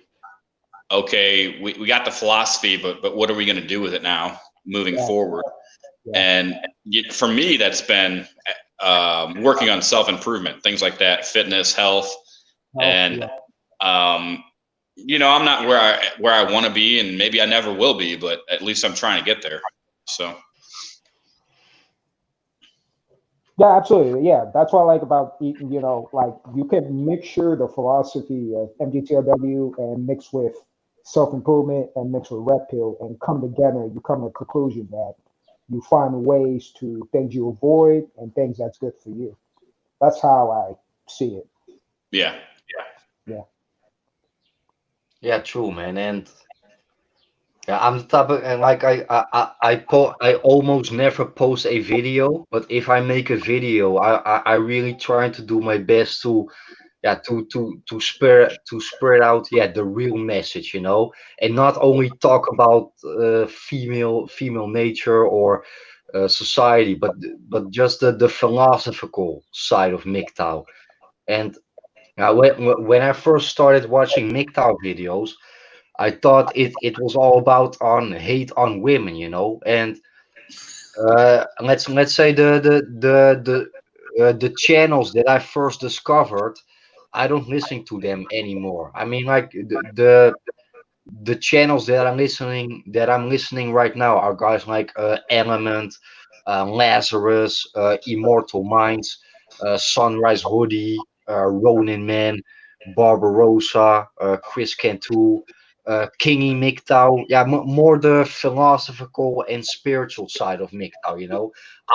okay, we got the philosophy, but what are we going to do with it now moving Yeah, forward? yeah. And for me, that's been working on self improvement, things like that, fitness, health, Health, and yeah, um, I'm not where I want to be, and maybe I never will be, but at least I'm trying to get there. So yeah, absolutely. Yeah, that's what I like about eating. Like you can mixture the philosophy of MGTOW and mix with self improvement and mix with red pill and come together. You come to a conclusion that you find ways to things you avoid and things that's good for you. That's how I see it. yeah. Yeah, Yeah, true, man. And Yeah, I'm the type of, and like I almost never post a video, but if I make a video, I really try to do my best to, yeah, to spread out, yeah, the real message, and not only talk about female nature or society, but just the philosophical side of MGTOW. And when I first started watching MGTOW videos, I thought it was all about on hate on women, and let's say the channels that I first discovered, I don't listen to them anymore. I mean, like the channels that I'm listening right now are guys like Element, Lazarus, Immortal Minds, Sunrise Hoodie, Ronin Man, Barbarossa, Chris Cantu, Kingy MGTOW. Yeah, more the philosophical and spiritual side of MGTOW.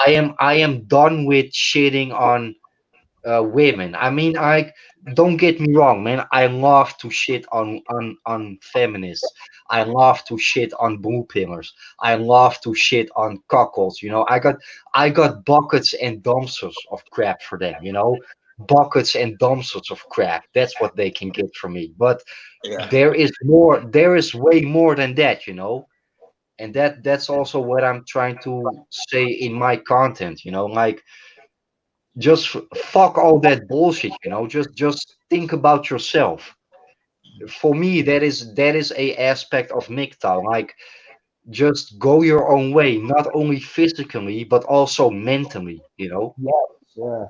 I am done with shitting on women. I mean, I don't get me wrong, man. I love to shit on feminists. I love to shit on blue pillars. I love to shit on cuckolds. I got buckets and dumpsters of crap for them. Buckets and dumpsters of crap. That's what they can get from me. But Yeah. there is more. There is way more than that. And that's also what I'm trying to say in my content. Like just fuck all that bullshit. Just think about yourself. For me, that is a aspect of MGTOW. Like just go your own way, not only physically but also mentally. Yes, yeah.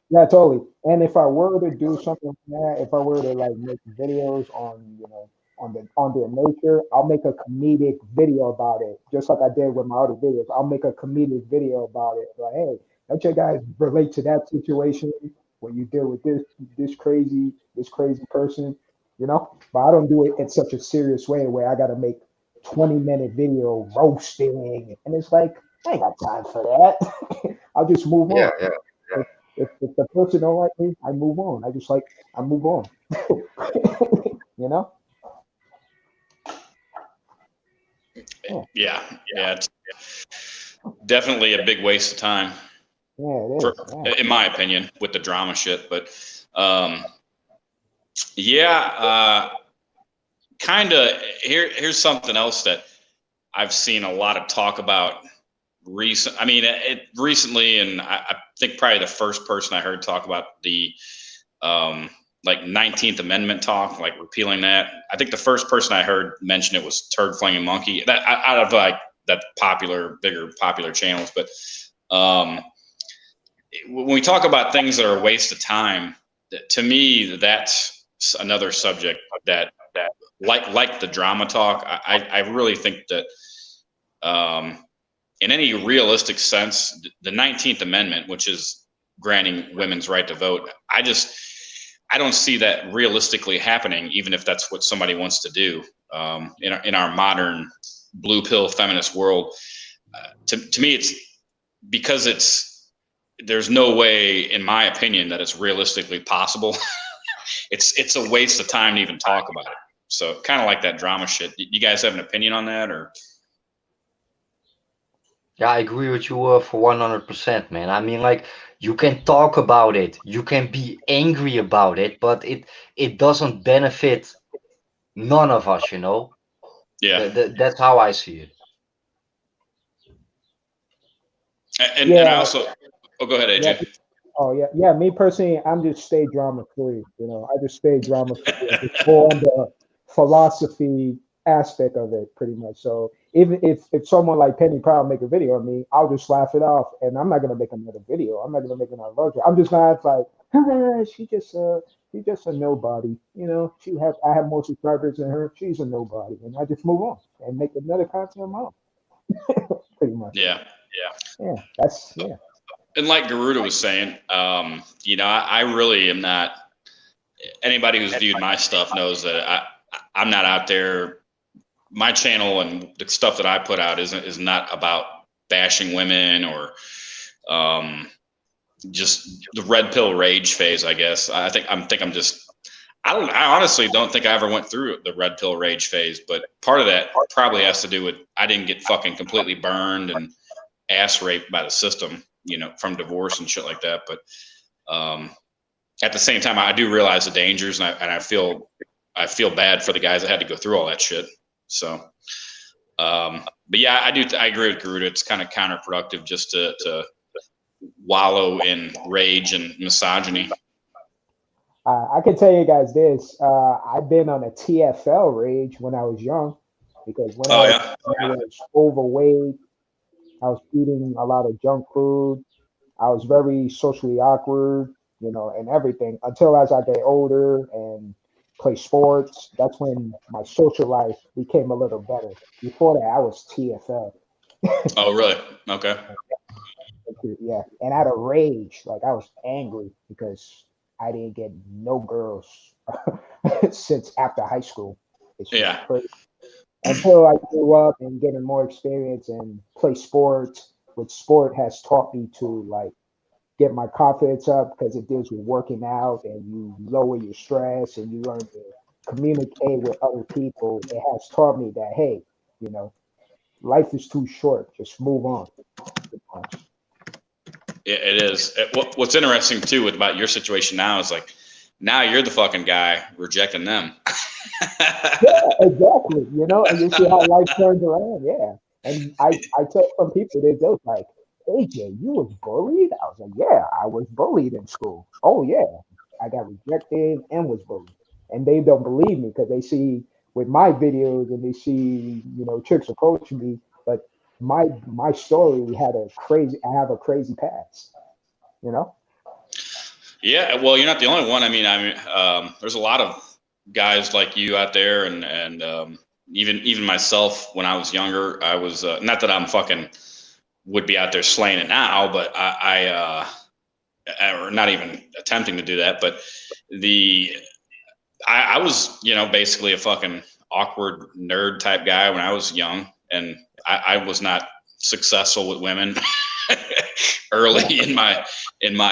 Yeah, totally. And if I were to do something like that, if I were to like make videos on, on their nature, I'll make a comedic video about it, just like I did with my other videos. I'll make a comedic video about it. Like, hey, don't you guys relate to that situation when you deal with this crazy person, But I don't do it in such a serious way where I gotta make 20-minute video roasting, and it's like I ain't got time for that. I'll just move Yeah, on. yeah. If the person don't like me, I move on. I move on. you know? Yeah, Yeah. Yeah. It's definitely a big waste of time, yeah, it for, is. Yeah, in my opinion, with the drama shit. But um, yeah, kind of. Here's something else that I've seen a lot of talk about recent. I mean, recently, and I think probably the first person I heard talk about the um, like 19th Amendment talk, like repealing that. I think the first person I heard mention it was Turd Flinging Monkey. That out of like that bigger popular channels. But um, when we talk about things that are a waste of time, to me, that's another subject that like the drama talk. I really think that um, in any realistic sense, the 19th Amendment, which is granting women's right to vote, I don't see that realistically happening, even if that's what somebody wants to do in our modern blue pill feminist world. To me, it's because there's no way, in my opinion, that it's realistically possible. It's a waste of time to even talk about it. So kind of like that drama shit. You guys have an opinion on that, or? Yeah, I agree with you for 100%, man. I mean, like you can talk about it, you can be angry about it, but it doesn't benefit none of us. Yeah. That's how I see it. And I yeah, also, oh, go ahead, yeah. AJ. Oh, yeah, yeah. Me personally, I'm just stay drama free. I just stay drama free and just go on the philosophy aspect of it, pretty much. So even if someone like Penny Proud make a video of me, I'll just laugh it off, and I'm not gonna make another video. I'm not gonna make another version. I'm just gonna act like, she's just a nobody. I have more subscribers than her. She's a nobody, and I just move on and make another content of my own, pretty much. Yeah. Yeah, that's yeah. And like Garuda was saying, I really am not. Anybody who's viewed my stuff knows that I'm not out there. My channel and the stuff that I put out is not about bashing women or just the red pill rage phase. I guess I think I'm just I honestly don't think I ever went through the red pill rage phase, but part of that probably has to do with I didn't get fucking completely burned and ass raped by the system, you know, from divorce and shit like that. But at the same time, I do realize the dangers, and I feel bad for the guys that had to go through all that shit. So, but yeah, I agree with Garuda. It's kind of counterproductive just to wallow in rage and misogyny. I can tell you guys this. I've been on a TFL rage when I was young because when I was overweight, I was eating a lot of junk food. I was very socially awkward, you know, and everything until as I get older and play sports. That's when my social life became a little better. Before that, I was TFL. Oh, really? Okay. Yeah, and out of rage, like I was angry because I didn't get no girls since after high school. It's just crazy. Until I grew up and getting more experience and play sports, which sport has taught me to like get my confidence up because it deals with working out and you lower your stress and you learn to communicate with other people. It has taught me that hey, you know, life is too short. Just move on. It is. What's interesting too about your situation now is like now you're the fucking guy rejecting them. Yeah, exactly. You know, and you see how life turns around. Yeah, and I tell some people they joke like, AJ, you was bullied. I was like, yeah, I was bullied in school. Oh yeah, I got rejected and was bullied, and they don't believe me because they see with my videos and they see chicks approach me, but my story had a crazy. I have a crazy past. You know. Yeah, well, you're not the only one. I mean, there's a lot of guys like you out there, and even myself when I was younger, I was not that I'm fucking would be out there slaying it now, but or not even attempting to do that. But I was basically a fucking awkward nerd type guy when I was young, and I was not successful with women early in my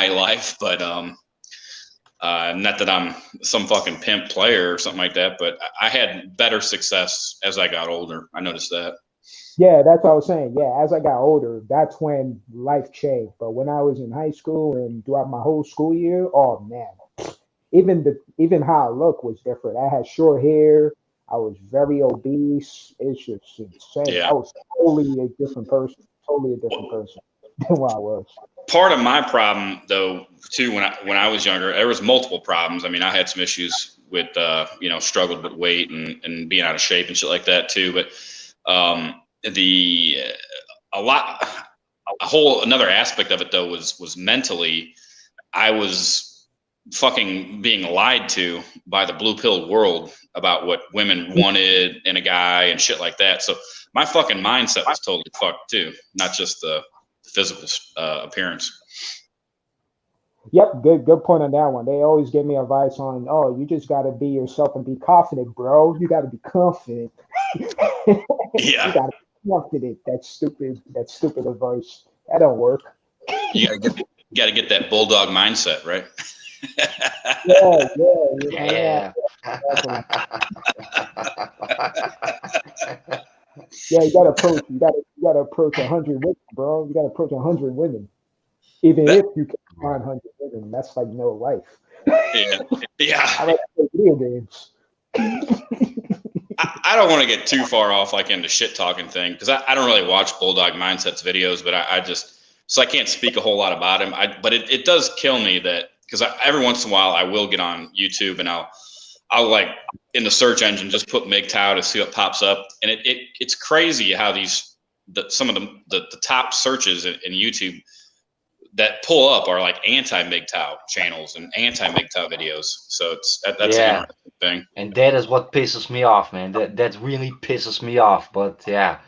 life, but not that I'm some fucking pimp player or something like that, but I had better success as I got older. I noticed that. Yeah, that's what I was saying. Yeah, as I got older, that's when life changed. But when I was in high school and throughout my whole school year, oh man, even how I look was different. I had short hair. I was very obese. It's just insane. Yeah. I was totally a different person. Totally a different person than what I was. Part of my problem, though, too, when I was younger, there was multiple problems. I mean, I had some issues with, struggled with weight and being out of shape and shit like that too. But another aspect of it though was mentally, I was fucking being lied to by the blue pill world about what women wanted in a guy and shit like that. So my fucking mindset was totally fucked too, not just the physical appearance. Yep, good point on that one. They always give me advice on, oh, you just got to be yourself and be confident, bro. You got to be confident. Yeah, you got to be confident. That's stupid advice. That don't work. You got to get that bulldog mindset, right? Yeah. Yeah, you gotta approach 100 women, bro. You gotta approach 100 women. Even if you can find 100 women, that's like no life. Yeah. I like to play video games. I don't want to get too far off like into shit talking thing because I don't really watch Bulldog Mindset's videos, but I can't speak a whole lot about him. But it does kill me that because every once in a while I will get on YouTube and I'll like in the search engine just put MGTOW to see what pops up, and it's crazy how some of the top searches in YouTube that pull up are like anti-MGTOW channels and anti-MGTOW videos. So that's an interesting thing. And that is what pisses me off, man. That really pisses me off. But yeah,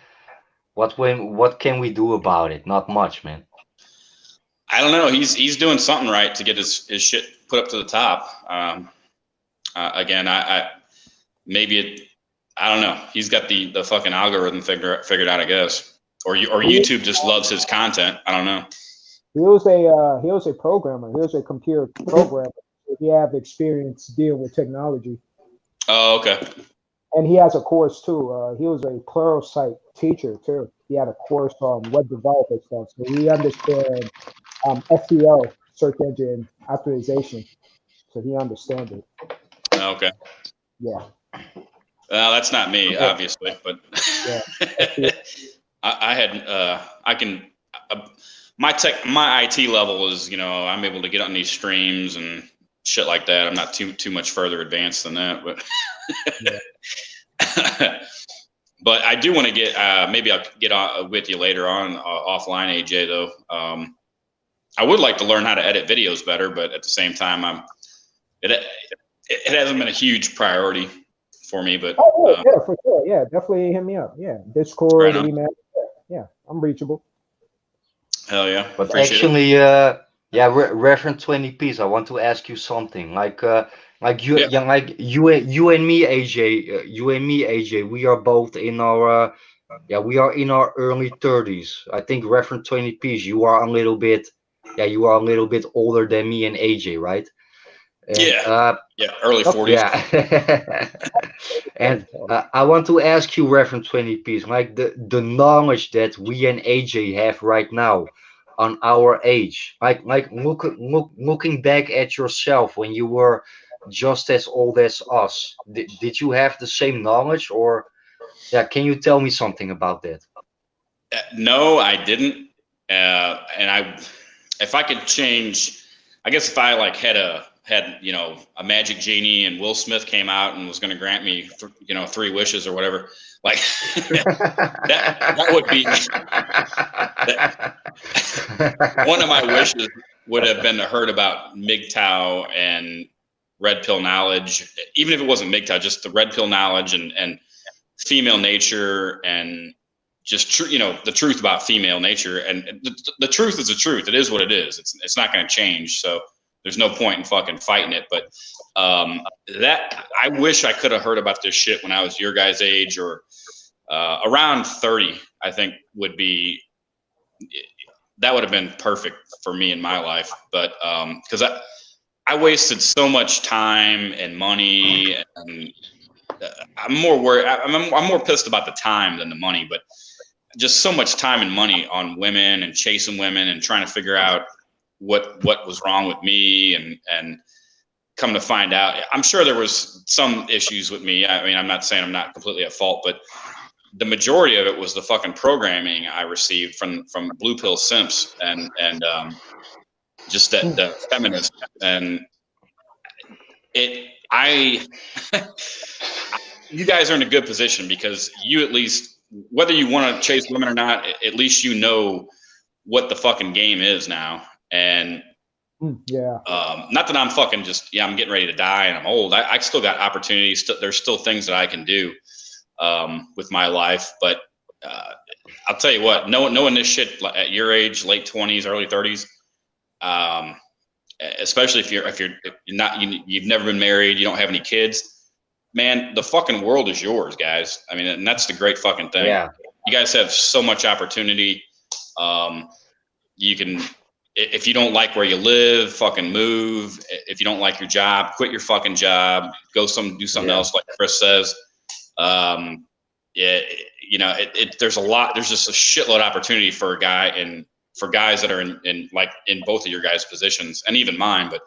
what can we do about it? Not much, man. I don't know. He's doing something right to get his shit put up to the top. Again, I don't know. He's got the fucking algorithm figured out, I guess. Or YouTube just loves his content. I don't know. He was a programmer. He was a computer programmer. he have experience dealing with technology, Oh, okay. and he has a course too. He was a Pluralsight teacher too. He had a course on web developer stuff, so he understands SEO, search engine optimization, so he understands it. Okay. Yeah, That's not me, yeah, obviously, but yeah. SEO. I had I can my IT level is, I'm able to get on these streams and shit like that. I'm not too much further advanced than that, but Yeah. but I do want to get maybe I'll get on with you later on offline, AJ. Though I would like to learn how to edit videos better, but at the same time, it hasn't been a huge priority for me. But Oh yeah, for sure. Yeah, definitely hit me up. Yeah, right Discord, on. email. Yeah, I'm reachable. Hell yeah, But appreciate it. actually, yeah, Reverend20piece, I want to ask you something. Like you, Yeah. yeah, like you and me, AJ, you and me, AJ, we are both in our, yeah, we are in our early 30s. I think Reverend20piece, you are a little bit, yeah, you are a little bit older than me and AJ, right? And Yeah. Yeah. Early Okay. 40s. yeah. And I want to ask you, Reverend20piece, like the knowledge that we and AJ have right now on our age, like looking back at yourself when you were just as old as us, did you have the same knowledge, or yeah, can you tell me something about that? No, I didn't. And if I could change, I guess if I like had a magic genie and Will Smith came out and was going to grant me, 3 wishes or whatever, like that would be one of my wishes would have been to heard about MGTOW and red pill knowledge, even if it wasn't MGTOW, just the red pill knowledge and female nature and just the truth about female nature. And the truth is the truth. It is what it is. It's not going to change. So there's no point in fucking fighting it. But that I wish I could have heard about this shit when I was your guys' age or around 30. I think that would have been perfect for me in my life. But because I wasted so much time and money, and I'm more worried. I'm more pissed about the time than the money, but just so much time and money on women and chasing women and trying to figure out what was wrong with me and come to find out, I'm sure there was some issues with me. I mean, I'm not saying I'm not completely at fault, but the majority of it was the fucking programming I received from blue pill simps and just that the feminist and you guys are in a good position because you at least, whether you want to chase women or not, at least you know what the fucking game is now. And Yeah. not that I'm fucking I'm getting ready to die and I'm old. I still got opportunities. There's still things that I can do with my life. But I'll tell you what, knowing this shit at your age, late 20s, early 30s, especially if you're not, you've never been married, you don't have any kids, man, the fucking world is yours, guys. I mean, and that's the great fucking thing. Yeah. You guys have so much opportunity. You can, if you don't like where you live, fucking move. If you don't like your job, quit your fucking job. Go do something else, like Chris says. Yeah, there's just a shitload of opportunity for a guy and for guys that are in both of your guys' positions and even mine. But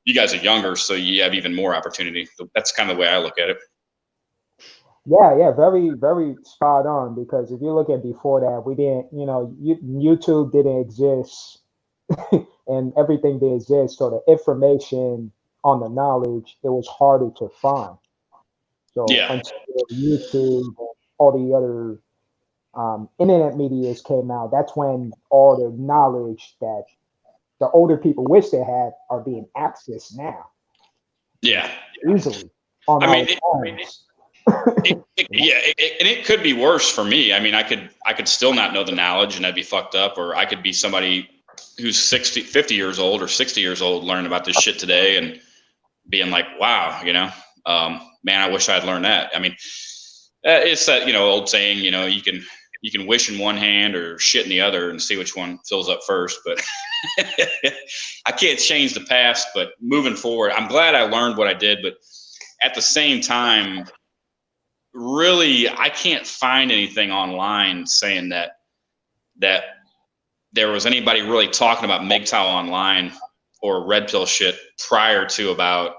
you guys are younger, so you have even more opportunity. That's kind of the way I look at it. Yeah, very, very spot on. Because if you look at before that, we didn't, YouTube didn't exist, and everything didn't exist. So the information on the knowledge, it was harder to find. So until YouTube and all the other internet medias came out, that's when all the knowledge that the older people wish they had are being accessed now. Yeah, easily on our phones. And it could be worse for me. I mean, I could still not know the knowledge and I'd be fucked up, or I could be somebody who's 50 years old or 60 years old learning about this shit today and being like, wow, man, I wish I'd learned that. I mean, it's that, old saying, you you can wish in one hand or shit in the other and see which one fills up first. But I can't change the past. But moving forward, I'm glad I learned what I did. But at the same time, really, I can't find anything online saying that there was anybody really talking about MGTOW online or red pill shit prior to about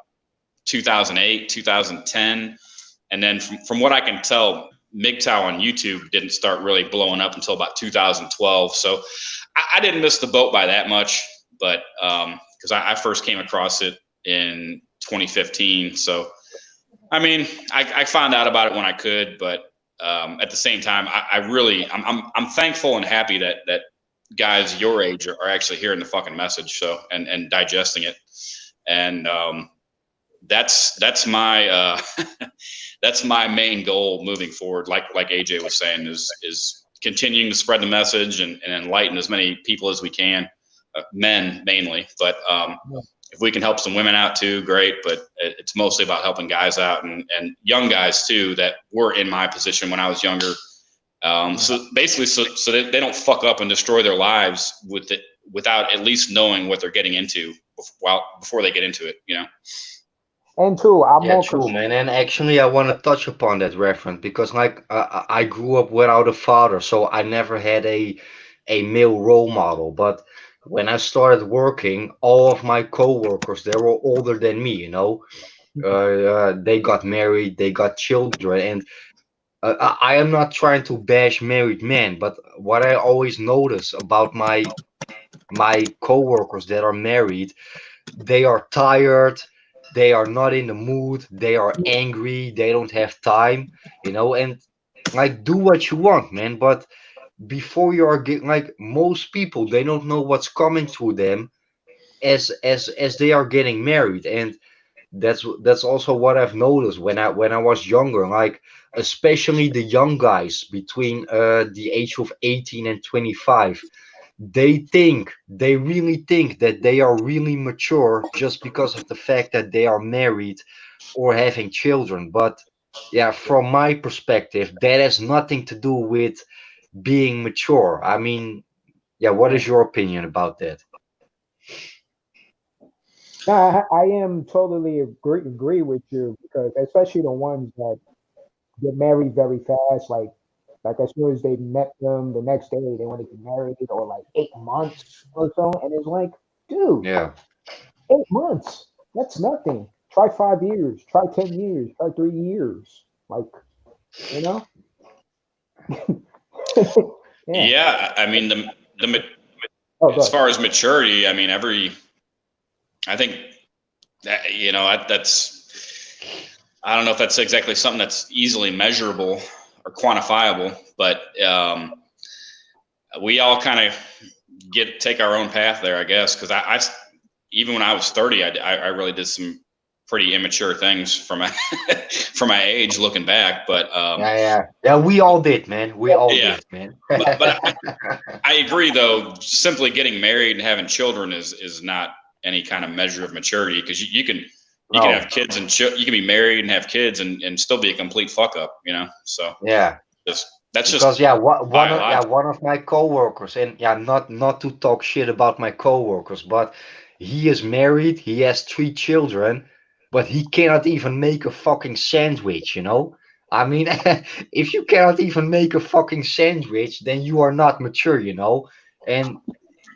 2008, 2010. And then from what I can tell, MGTOW on YouTube didn't start really blowing up until about 2012. So I didn't miss the boat by that much, but because I first came across it in 2015. So, I mean, I found out about it when I could, but at the same time, I'm thankful and happy that guys your age are actually hearing the fucking message, so and digesting it, and that's my that's my main goal moving forward. Like AJ was saying, is continuing to spread the message and enlighten as many people as we can, men mainly, but if we can help some women out too, great. But it's mostly about helping guys out and young guys too that were in my position when I was younger. So basically, so that they don't fuck up and destroy their lives with it without at least knowing what they're getting into before they get into it, you know. And two, Yeah, true, man. And actually, I want to touch upon that, Reverend, because like I grew up without a father, so I never had a male role model. But when I started working, all of my coworkers, they were older than me, you know. They got married, they got children, and I am not trying to bash married men, but what I always notice about my coworkers that are married, they are tired, they are not in the mood, they are angry, they don't have time, you know, and like do what you want, man, but before you are like most people, they don't know what's coming to them as they are getting married, and that's also what I've noticed when I was younger, like especially the young guys between the age of 18 and 25. They really think that they are really mature just because of the fact that they are married or having children. But yeah, from my perspective, that has nothing to do with being mature. I mean, yeah, what is your opinion about that? No, I am totally agree with you, because especially the ones that get married very fast, like as soon as they met them, the next day they want to get married, or like 8 months or so, and it's like, dude, Yeah. 8 months, that's nothing. Try 5 years, try 10 years, try 3 years, like, you know. Yeah. Yeah, I mean Oh, as good. far as maturity, I mean I think that, you know, I don't know if that's exactly something that's easily measurable or quantifiable, but we all kind of take our own path there, I guess. Because I even when I was 30, I really did some pretty immature things for my for my age, looking back. But yeah, we all did, man. We all yeah, did, man. but I agree, though. Simply getting married and having children is not any kind of measure of maturity, because you can have kids and you can be married and have kids and still be a complete fuck up, you know. So Yeah. That's because just one of my coworkers, and yeah, not to talk shit about my coworkers, but he is married, he has 3 children, but he cannot even make a fucking sandwich, you know. I mean, if you cannot even make a fucking sandwich, then you are not mature, you know. And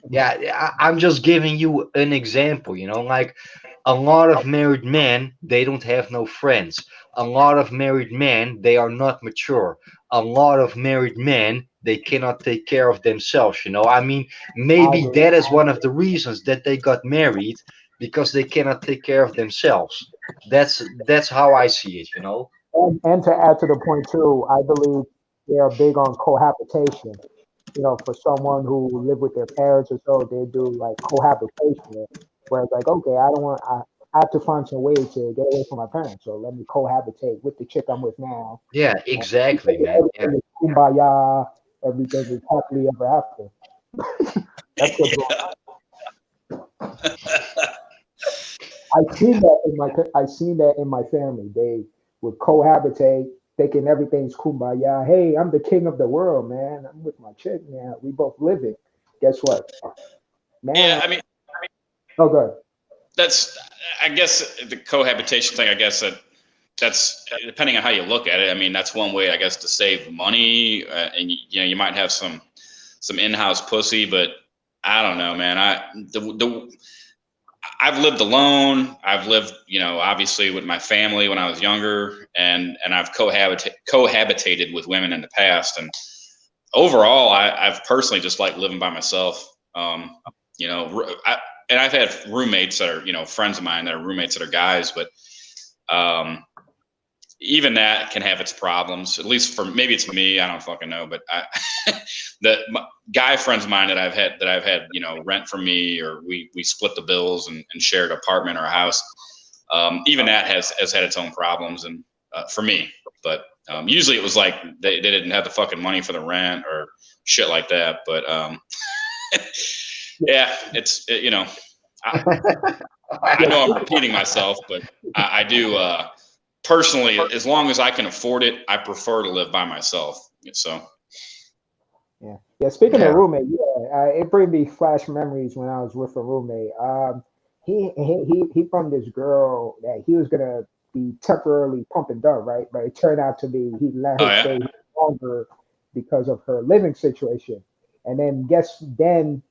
yeah, I'm just giving you an example, you know, like a lot of married men, they don't have no friends. A lot of married men, they are not mature. A lot of married men, they cannot take care of themselves, you know. I mean, I maybe agree. that is one of the reasons that they got married, because they cannot take care of themselves. That's how I see it, you know. And to add to the point too, I believe they are big on cohabitation. You know, for someone who live with their parents or so, they do like cohabitation. Whereas like, okay, I have to find some way to get away from my parents, so let me cohabitate with the chick I'm with now. Yeah, And exactly, man. Yeah. everything is kumbaya, everything is happily ever after. That's what's going on. I seen that in my family. They would cohabitate. thinking everything's kumbaya. Hey, I'm the king of the world, man. I'm with my chick now. We both live it. Guess what? Yeah, Now, I mean, oh, good. that's, I guess, the cohabitation thing. I guess that's depending on how you look at it. I mean, that's one way, I guess, to save money, and you know, you might have some in-house pussy, but I don't know, man. I've lived alone. I've lived, you know, obviously with my family when I was younger, and I've cohabitated with women in the past. And overall, I've personally just liked living by myself. You know, and I've had roommates that are, you know, friends of mine that are roommates that are guys, but even that can have its problems. At least for, maybe it's me, I don't fucking know, but guy friends of mine that I've had, you know, rent from me, or we split the bills and shared an apartment or a house. Even that has had its own problems, and for me, but usually it was like they didn't have the fucking money for the rent or shit like that. But yeah, you know, I know I'm repeating myself, but I do. Personally, as long as I can afford it, I prefer to live by myself. So, yeah. Speaking of roommate, it brings me flash memories when I was with a roommate. He from this girl that he was gonna be temporarily pump and dump, right? But it turned out to be he let oh her yeah, stay longer because of her living situation. And then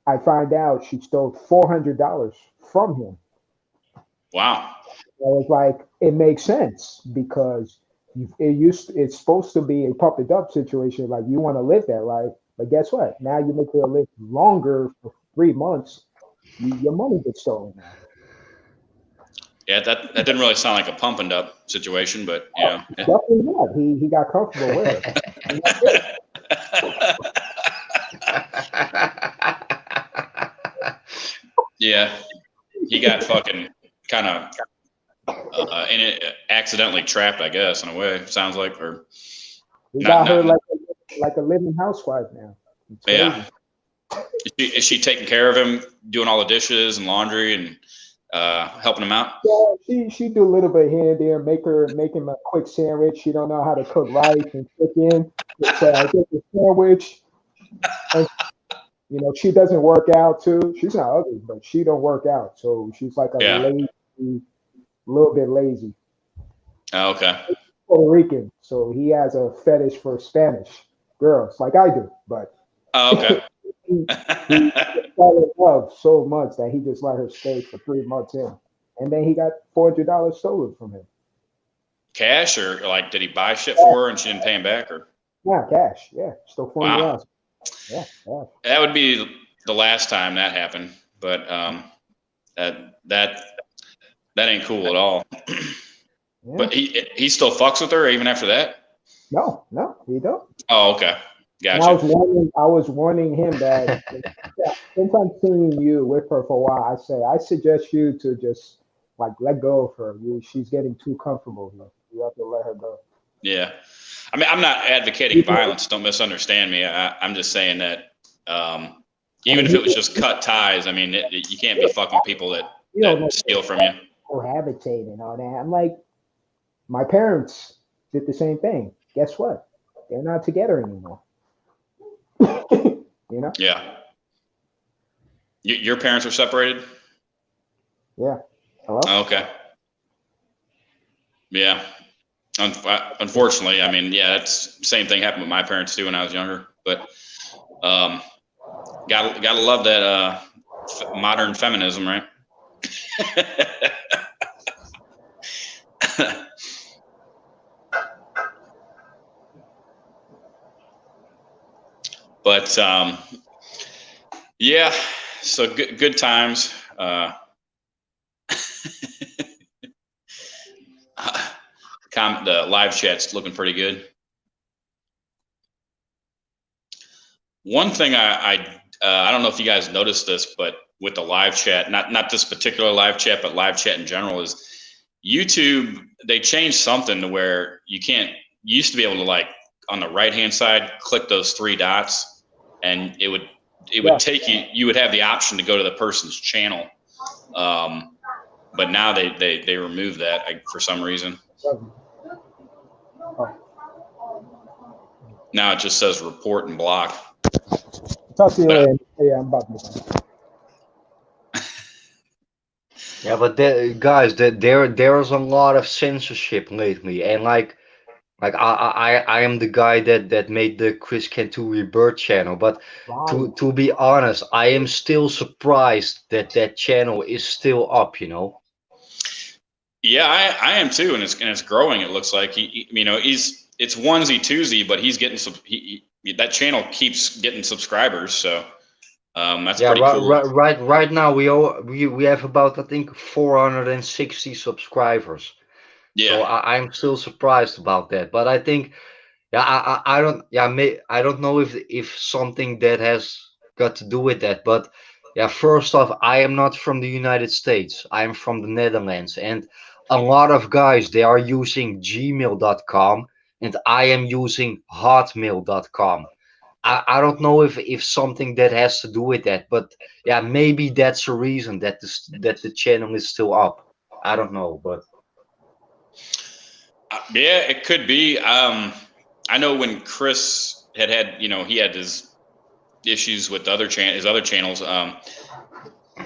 I find out she stole $400 from him. wow, I was like, it makes sense because it's supposed to be a pump it up situation. Like you want to live that life, but guess what? Now you make her live longer for 3 months. Your money gets stolen now. yeah, that didn't really sound like a pump and up situation, but you Oh, know. definitely not. He got comfortable with her. And that's it. Yeah, he got fucking kind of in it, accidentally trapped, I guess, in a way. Sounds like, or He not, got her not. like a living housewife now. It's Yeah, crazy. is she taking care of him, doing all the dishes and laundry and helping him out? Yeah, she do a little bit here and there, make him a quick sandwich. She don't know how to cook rice and chicken, so I get the sandwich. And she doesn't work out too. She's not ugly, but she don't work out, so she's like a Yeah. little bit lazy. Oh, okay. Puerto Rican, so he has a fetish for Spanish girls, like I do. But Oh, okay. he fell in love so much that he just let her stay for 3 months in, and then he got $400 stolen from him. Cash, or like did he buy shit for her and she didn't pay him back, or? Yeah, cash. Yeah, still Wow. $400. Yeah, yeah. That would be the last time that happened, but that ain't cool at all. Yeah. But he still fucks with her even after that? No, he don't. Oh, okay. And Gotcha. I was warning him that since I'm seeing you with her for a while, I suggest you to just like let go of her. She's getting too comfortable here. You have to let her go. Yeah. I mean, I'm not advocating violence. Don't misunderstand me. I'm just saying that even if it was just cut ties, I mean, you can't be fucking with people that steal from you. Cohabitate and all that. I'm like, my parents did the same thing. Guess what? They're not together anymore. Yeah. Your parents are separated? Yeah. Hello? Oh, okay. Yeah. Unfortunately, I mean, yeah, that's the same thing happened with my parents too when I was younger. But gotta love that modern feminism, right? But yeah, so good times. The live chat's looking pretty good. One thing I don't know if you guys noticed this, but with the live chat, not this particular live chat, but live chat in general, is YouTube, they changed something to where you used to be able to, like, on the right hand side, click those three dots, and it would take you would have the option to go to the person's channel. But now they removed that for some reason. Oh, Now it just says report and block. talk to you But later. Yeah, I'm about to. Yeah, but there's a lot of censorship lately, and like I am the guy that made the Chris Cantu Rebirth channel, but Right. to be honest, I am still surprised that that channel is still up, you know. yeah, I am too, and it's growing. It looks like you know, it's onesie twosie, but he's getting some. That channel keeps getting subscribers, so that's Yeah, pretty cool. right now we have about I think 460 subscribers. So Yeah, I'm still surprised about that. But I think yeah, I don't yeah I don't know if something that has got to do with that. But yeah, first off, I am not from the United States. I am from the Netherlands, and a lot of guys they are using gmail.com, and I am using hotmail.com. I don't know if something that has to do with that, but yeah, maybe that's a reason that that the channel is still up. I don't know, but yeah, it could be. I know when Chris had you know he had his issues with his other channels.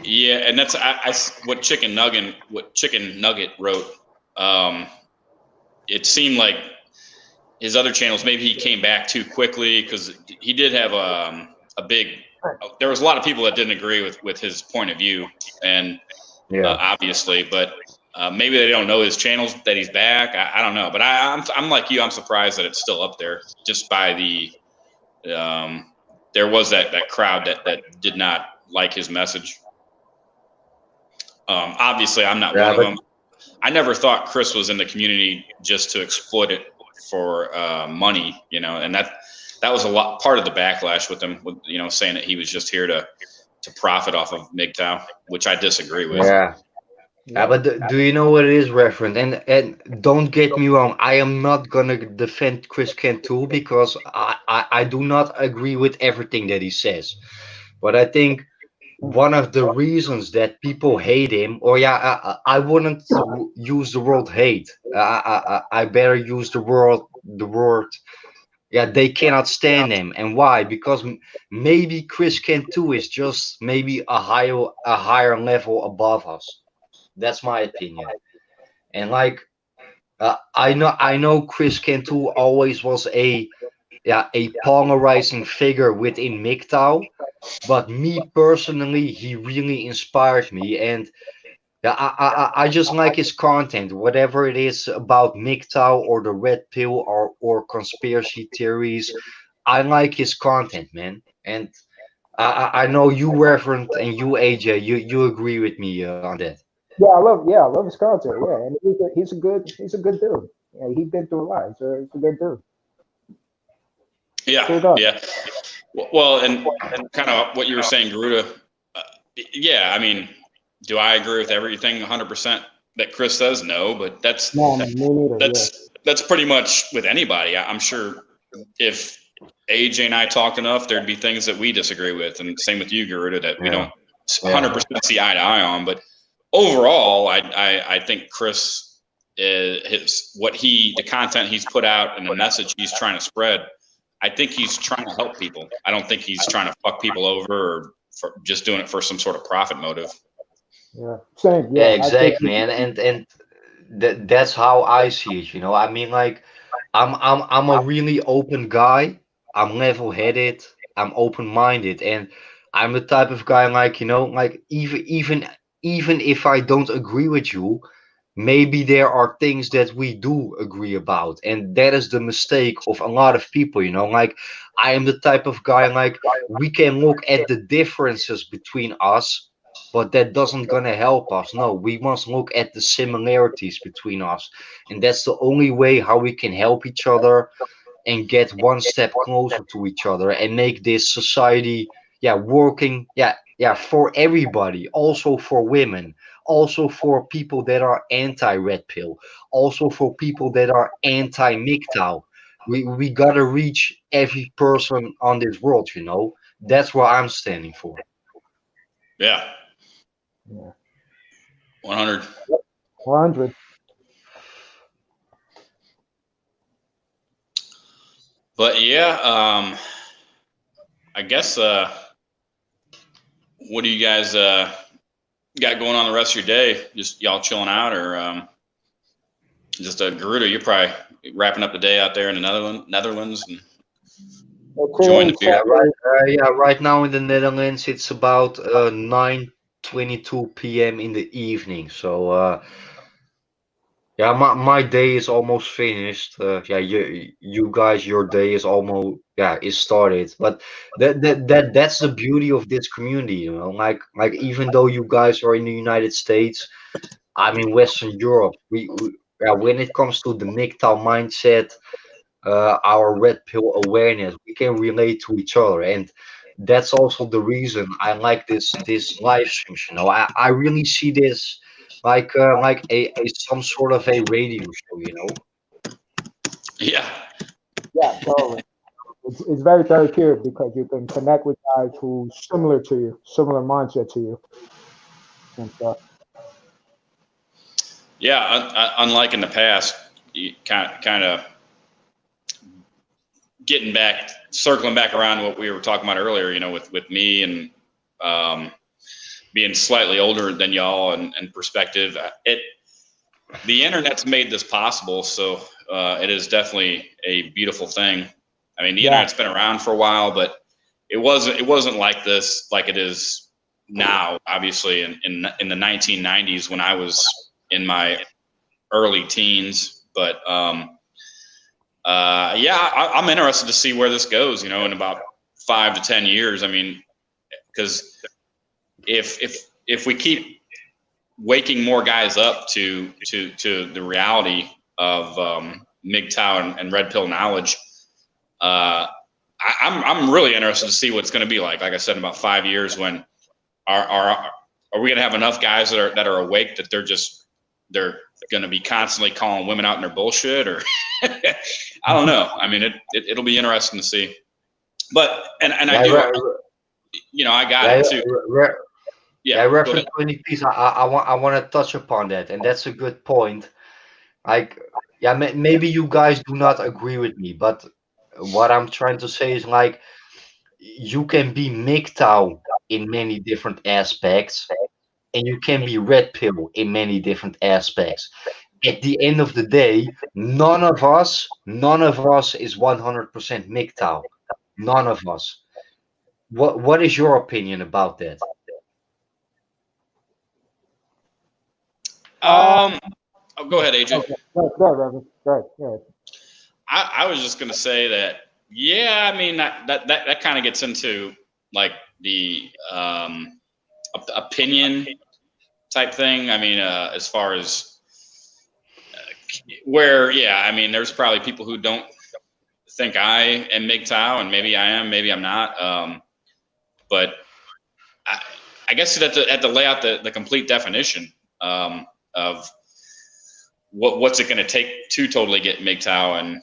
Yeah, and that's what Chicken Nugget wrote. Um, it seemed like his other channels maybe he came back too quickly because he did have a big. There was a lot of people that didn't agree with his point of view, and yeah. obviously, but maybe they don't know his channels that he's back. I don't know, but I'm like you. I'm surprised that it's still up there just by the there was that crowd that did not like his message. Obviously, I'm not Yeah, one of but them. I never thought Chris was in the community just to exploit it for money, you know, and that was a lot part of the backlash with him, with, you know, saying that he was just here to profit off of MGTOW, which I disagree with. yeah. Yeah, Yeah. but do you know what it is, Reverend? And don't get me wrong, I am not gonna defend Chris Cantu because I do not agree with everything that he says. But I think one of the reasons that people hate him, or yeah, I wouldn't use the word hate. I better use the word. Yeah, they cannot stand him, and why? Because maybe Chris Cantu is just maybe a higher level above us. That's my opinion. And like I know Chris Cantu always was a polarizing figure within MGTOW, but me personally, he really inspired me, and yeah, I just like his content, whatever it is about MGTOW or the red pill or conspiracy theories. I like his content, man, and I know you, Reverend, and you, AJ, you agree with me on that. I love his content. Yeah, and he's a good dude. Yeah, he's been through a lot. He's a good dude. Yeah, Straight up. yeah. Well, and kind of what you were saying, Garuda. Uh, yeah, I mean, do I agree with everything 100% that Chris says? No, but No, me neither. Yeah. that's pretty much with anybody. I'm sure if AJ and I talked enough, there'd be things that we disagree with, and same with you, Garuda, that we Yeah, don't yeah. 100% see eye to eye on. But overall, I think Chris the content he's put out and the message he's trying to spread. I think he's trying to help people. I don't think he's trying to fuck people over or just doing it for some sort of profit motive. Yeah. Same. Yeah, Yeah. I think. exactly, and that's how I see it. I mean, like, I'm a really open guy. I'm level-headed. I'm open-minded, and I'm the type of guy like like even if I don't agree with you, maybe there are things that we do agree about, and that is the mistake of a lot of people. Like, I am the type of guy like we can look at the differences between us, but that doesn't gonna help us. No, we must look at the similarities between us, and that's the only way how we can help each other and get one step closer to each other and make this society, yeah, working, yeah, for everybody, also for women, also for people that are anti-red pill, also for people that are anti-MGTOW. We gotta reach every person on this world. That's what I'm standing for. Yeah, Yeah. 100. 100. But yeah, I guess what do you guys got going on the rest of your day? Just y'all chilling out, or just a Garuda? You're probably wrapping up the day out there in the Netherlands and enjoying the Today's beer. Right now in the Netherlands, it's about 9:22 p.m. in the evening. So yeah, my day is almost finished. Yeah, you guys, your day is almost is started. But that's the beauty of this community, you know. Like even though you guys are in the United States, I'm in Western Europe. Yeah, when it comes to the MGTOW mindset, our red pill awareness, we can relate to each other, and that's also the reason I like this live streams. You know, I really see this like a some sort of a radio show. You know. Yeah, yeah, totally. It's very therapeutic because you can connect with guys who similar to you, similar mindset to you, and stuff. yeah. Unlike in the past, you kind of getting back, circling back around to what we were talking about earlier. You know, with me and being slightly older than y'all and perspective. The internet's made this possible, so it is definitely a beautiful thing. I mean, the Yeah, internet's been around for a while, but it wasn't like this like it is now. Obviously, in the 1990s when I was in my early teens, but yeah, I'm interested to see where this goes. You know, in about 5 to 10 years. I mean, because if we keep waking more guys up to the reality of MGTOW and red pill knowledge, I'm really interested to see what it's going to be like. Like I said, in about 5 years, when are we going to have enough guys that are awake that they're going to be constantly calling women out in their bullshit, or I don't know. I mean, it'll be interesting to see. But and I Yeah, do, I got yeah, it too. yeah, Yeah, go Reverend ahead. 20piece. I want to touch upon that, and that's a good point. Like, yeah, maybe you guys do not agree with me, but what I'm trying to say is like you can be MGTOW in many different aspects, and you can be red pill in many different aspects. At the end of the day, none of us is 100% MGTOW. None of us. What is your opinion about that? uh, Oh, go ahead, AJ. okay, go, Reverend, go ahead, go ahead. I was just going to say that, yeah, I mean, that kind of gets into like the opinion type thing. I mean, as far as where, yeah, I mean, there's probably people who don't think I am MGTOW, and maybe I am, maybe I'm not. But I, I guess you have to lay out the complete definition of what's it going to take to totally get MGTOW, and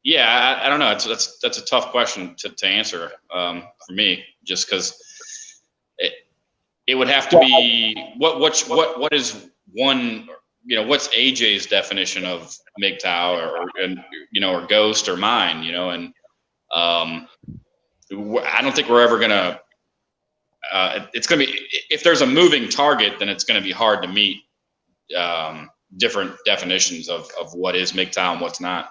yeah, I don't know. That's a tough question to answer for me, just because it would have to Yeah, be what is one, what's AJ's definition of MGTOW, or ghost, or mine, and I don't think we're ever gonna. It's gonna be, if there's a moving target, then it's gonna be hard to meet different definitions of what is MGTOW and what's not.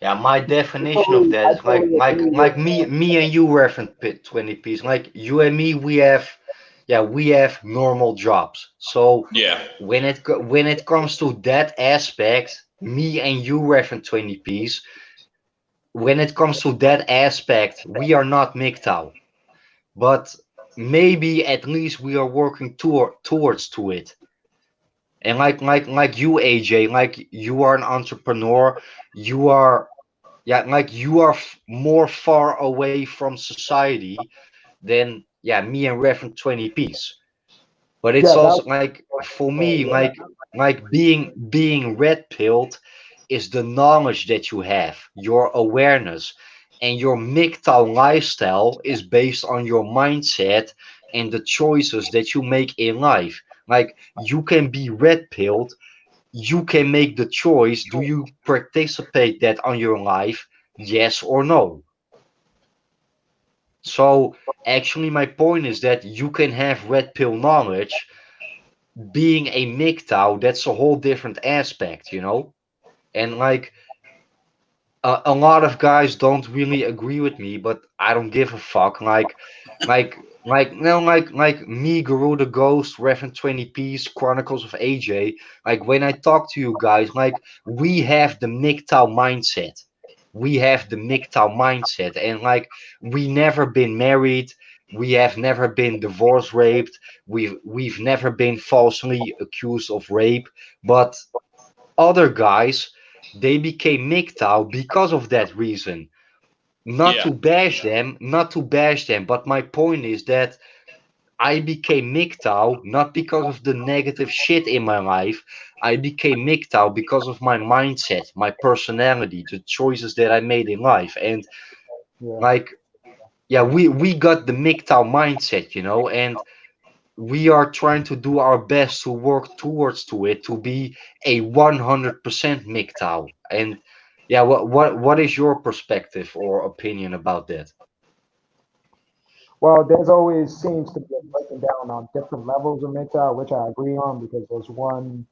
Yeah, my definition of that I is like totally like agree with. like me and you, Reverend 20piece. Like you and me, we have normal jobs. So Yeah, when it comes to that aspect, me and you, Reverend 20piece, when it comes to that aspect, we are not MGTOW, but maybe at least we are working towards to it. And like you, AJ, like you are an entrepreneur, you are like you are more far away from society than me and Reverend 20piece. But it's Yeah, that also like for me, like being red pilled is the knowledge that you have, your awareness, and your MGTOW lifestyle is based on your mindset and the choices that you make in life. Like you can be red pilled you can make the choice. Do you participate that on your life? Yes or no? So actually, my point is that you can have red pill knowledge. Being a MGTOW, that's a whole different aspect, you know? And like a lot of guys don't really agree with me, but I don't give a fuck. Like me, Garuda Ghost, Reverend20piece, Chronicles of AJ. Like when I talk to you guys, like we have the MGTOW mindset. We have the MGTOW mindset, and like we never been married. We have never been divorce raped. We've never been falsely accused of rape, but other guys, they became MGTOW because of that reason. Not Yeah. to bash them, not to bash them, but my point is that I became MGTOW not because of the negative shit in my life. I became MGTOW because of my mindset, my personality, the choices that I made in life. And Yeah. like, yeah, we got the MGTOW mindset, you know, and we are trying to do our best to work towards to it to be a 100% MGTOW. And yeah, what is your perspective or opinion about that? Well, there's always seems to be a breaking down on different levels of mental, which I agree on because there's one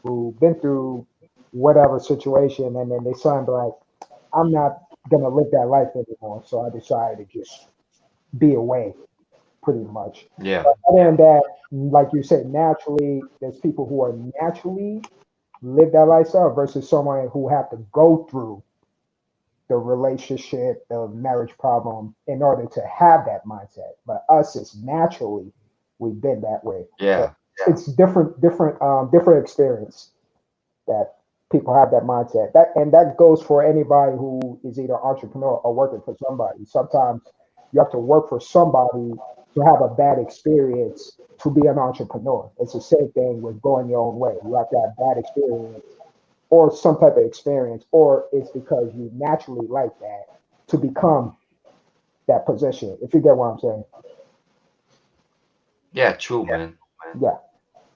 who been through whatever situation and then they signed like, I'm not gonna live that life anymore, so I decided to just be away pretty much. Yeah, But other than that, like you said, naturally, there's people who are naturally live that lifestyle versus someone who have to go through the relationship, the marriage problem in order to have that mindset. But us, it's naturally we've been that way. So yeah, it's different experience that people have that mindset. That and that goes for anybody who is either entrepreneur or working for somebody. Sometimes you have to work for somebody to have a bad experience to be an entrepreneur. It's the same thing with going your own way. You have to have bad experience or some type of experience, or it's because you naturally like that to become that position. If you get what I'm saying, yeah, true, man. yeah.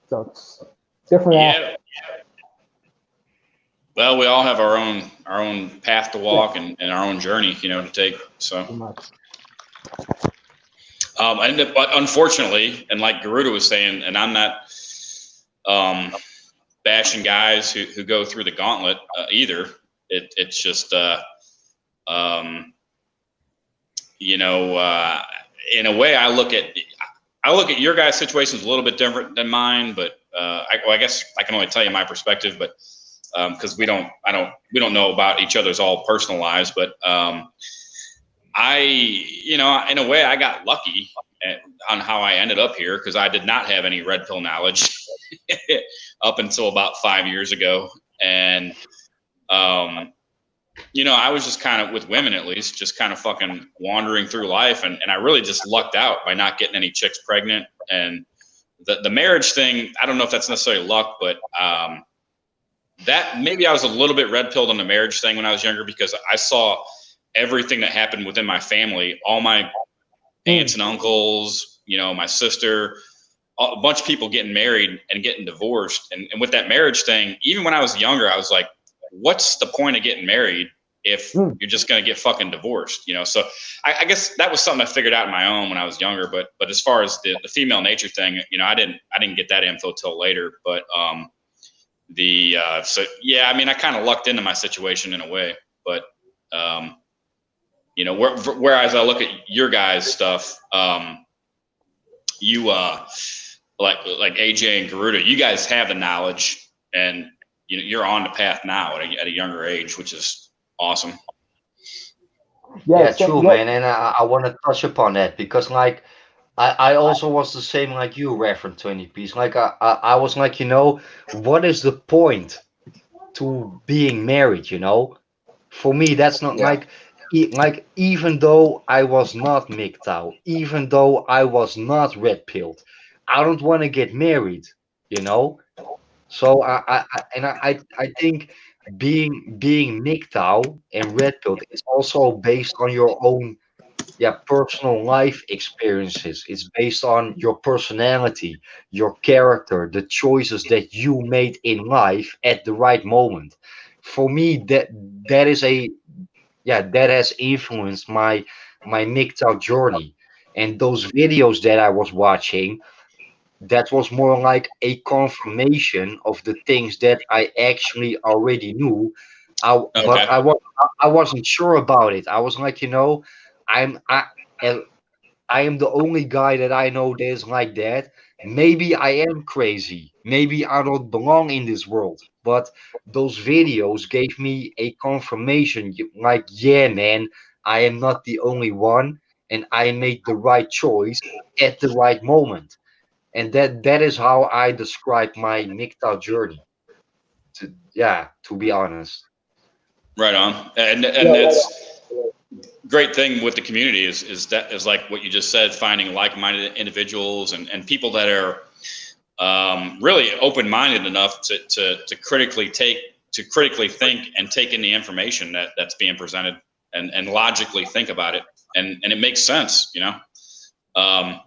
So it's different Yeah. aspects. Well, we all have our own path to Yeah, walk and our own journey, to take. So, pretty much. but unfortunately, and like Garuda was saying, and I'm not um, bashing guys who go through the gauntlet either. It's just um, you know, in a way, I look at your guys' situations a little bit different than mine, but I guess I can only tell you my perspective, but because we don't know about each other's all personal lives, but in a way, I got lucky on how I ended up here because I did not have any red pill knowledge up until about 5 years ago, and um, I was just kind of with women at least, just kind of fucking wandering through life, and I really just lucked out by not getting any chicks pregnant. And the marriage thing, I don't know if that's necessarily luck, but that maybe I was a little bit red pilled on the marriage thing when I was younger because I saw everything that happened within my family, all my aunts Mm, and uncles, my sister, a bunch of people getting married and getting divorced. And with that marriage thing, even when I was younger, I was like, what's the point of getting married if mm, you're just going to get fucking divorced? So I guess that was something I figured out on my own when I was younger. But as far as the female nature thing, I didn't get that info till later. But so yeah, I mean, I kind of lucked into my situation in a way. But um, whereas I look at your guys' stuff, you like AJ and Garuda, you guys have the knowledge, and you're on the path now at a younger age, which is awesome. Yeah, yes, true, yes. man. And I want to touch upon that because like I also was the same like you, Reverend 20 piece. Like I was like, what is the point to being married, For me, that's not Yeah. like like even though I was not MGTOW, even though I was not red pilled, I don't want to get married, you know. So I think being MGTOW and red pilled is also based on your own yeah, personal life experiences. It's based on your personality, your character, the choices that you made in life at the right moment. For me, that is a yeah, that has influenced my MGTOW journey. And those videos that I was watching, that was more like a confirmation of the things that I actually already knew. But Okay. I wasn't sure about it. I was like, I'm I uh, I am the only guy that I know that is like that. Maybe I am crazy. Maybe I don't belong in this world. But those videos gave me a confirmation like, yeah, man, I am not the only one, and I made the right choice at the right moment. And that is how I describe my MGTOW journey. To be honest. Right on. And Yeah, right that's great thing with the community is that is like what you just said, finding like-minded individuals and people that are really open-minded enough to critically think and take in the information that's being presented and logically think about it, and it makes sense, you know. Um,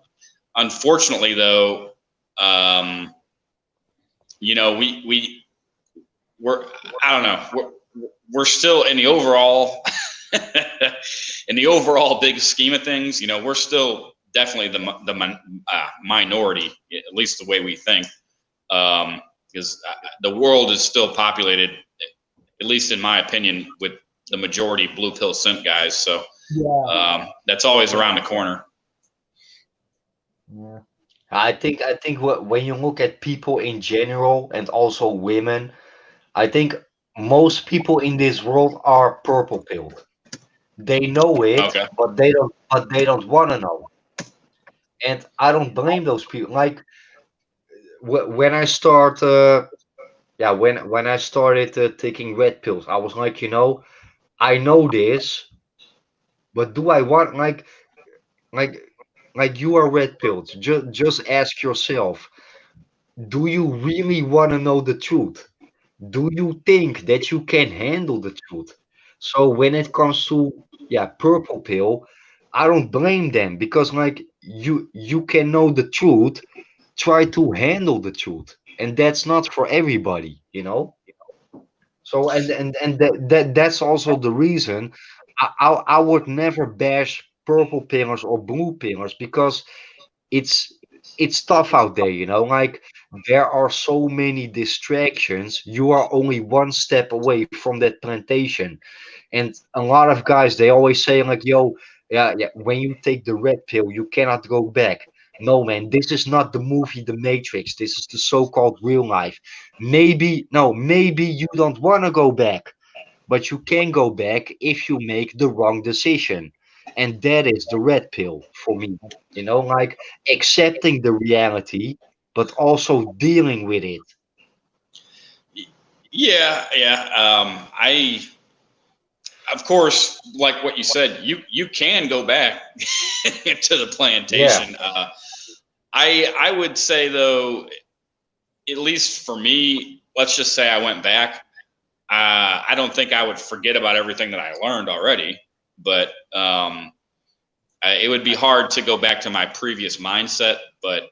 Unfortunately, though, um, you know, we're I don't know, we're still in the overall in the overall big scheme of things. You know, we're still definitely the minority, at least the way we think, because the world is still populated, at least in my opinion, with the majority blue pill scent guys. So yeah, that's always around the corner. yeah. I think when you look at people in general and also women, I think most people in this world are purple pilled. They know it, Okay. but they don't want to know. And I don't blame those people. Like when I start, yeah, when I started taking red pills, I was like, I know this, but do I want like like you are red pilled? Just ask yourself, do you really want to know the truth? Do you think that you can handle the truth? So when it comes to yeah, purple pill, I don't blame them because like you can know the truth, try to handle the truth, and that's not for everybody. So and that's also the reason I would never bash purple pillars or blue pillars because it's it's tough out there. Like there are so many distractions. You are only one step away from that plantation, and a lot of guys they always say like, "Yo, yeah, when you take the red pill, you cannot go back." No, man, this is not the movie The Matrix. This is the so-called real life. Maybe no, maybe you don't want to go back, but you can go back if you make the wrong decision. And that is the red pill for me. Like accepting the reality, but also dealing with it. Yeah, yeah. I, of course, like what you said, you can go back to the Yeah. plantation. I would say though, at least for me, let's just say I went back. I don't think I would forget about everything that I learned already, but it would be hard to go back to my previous mindset. But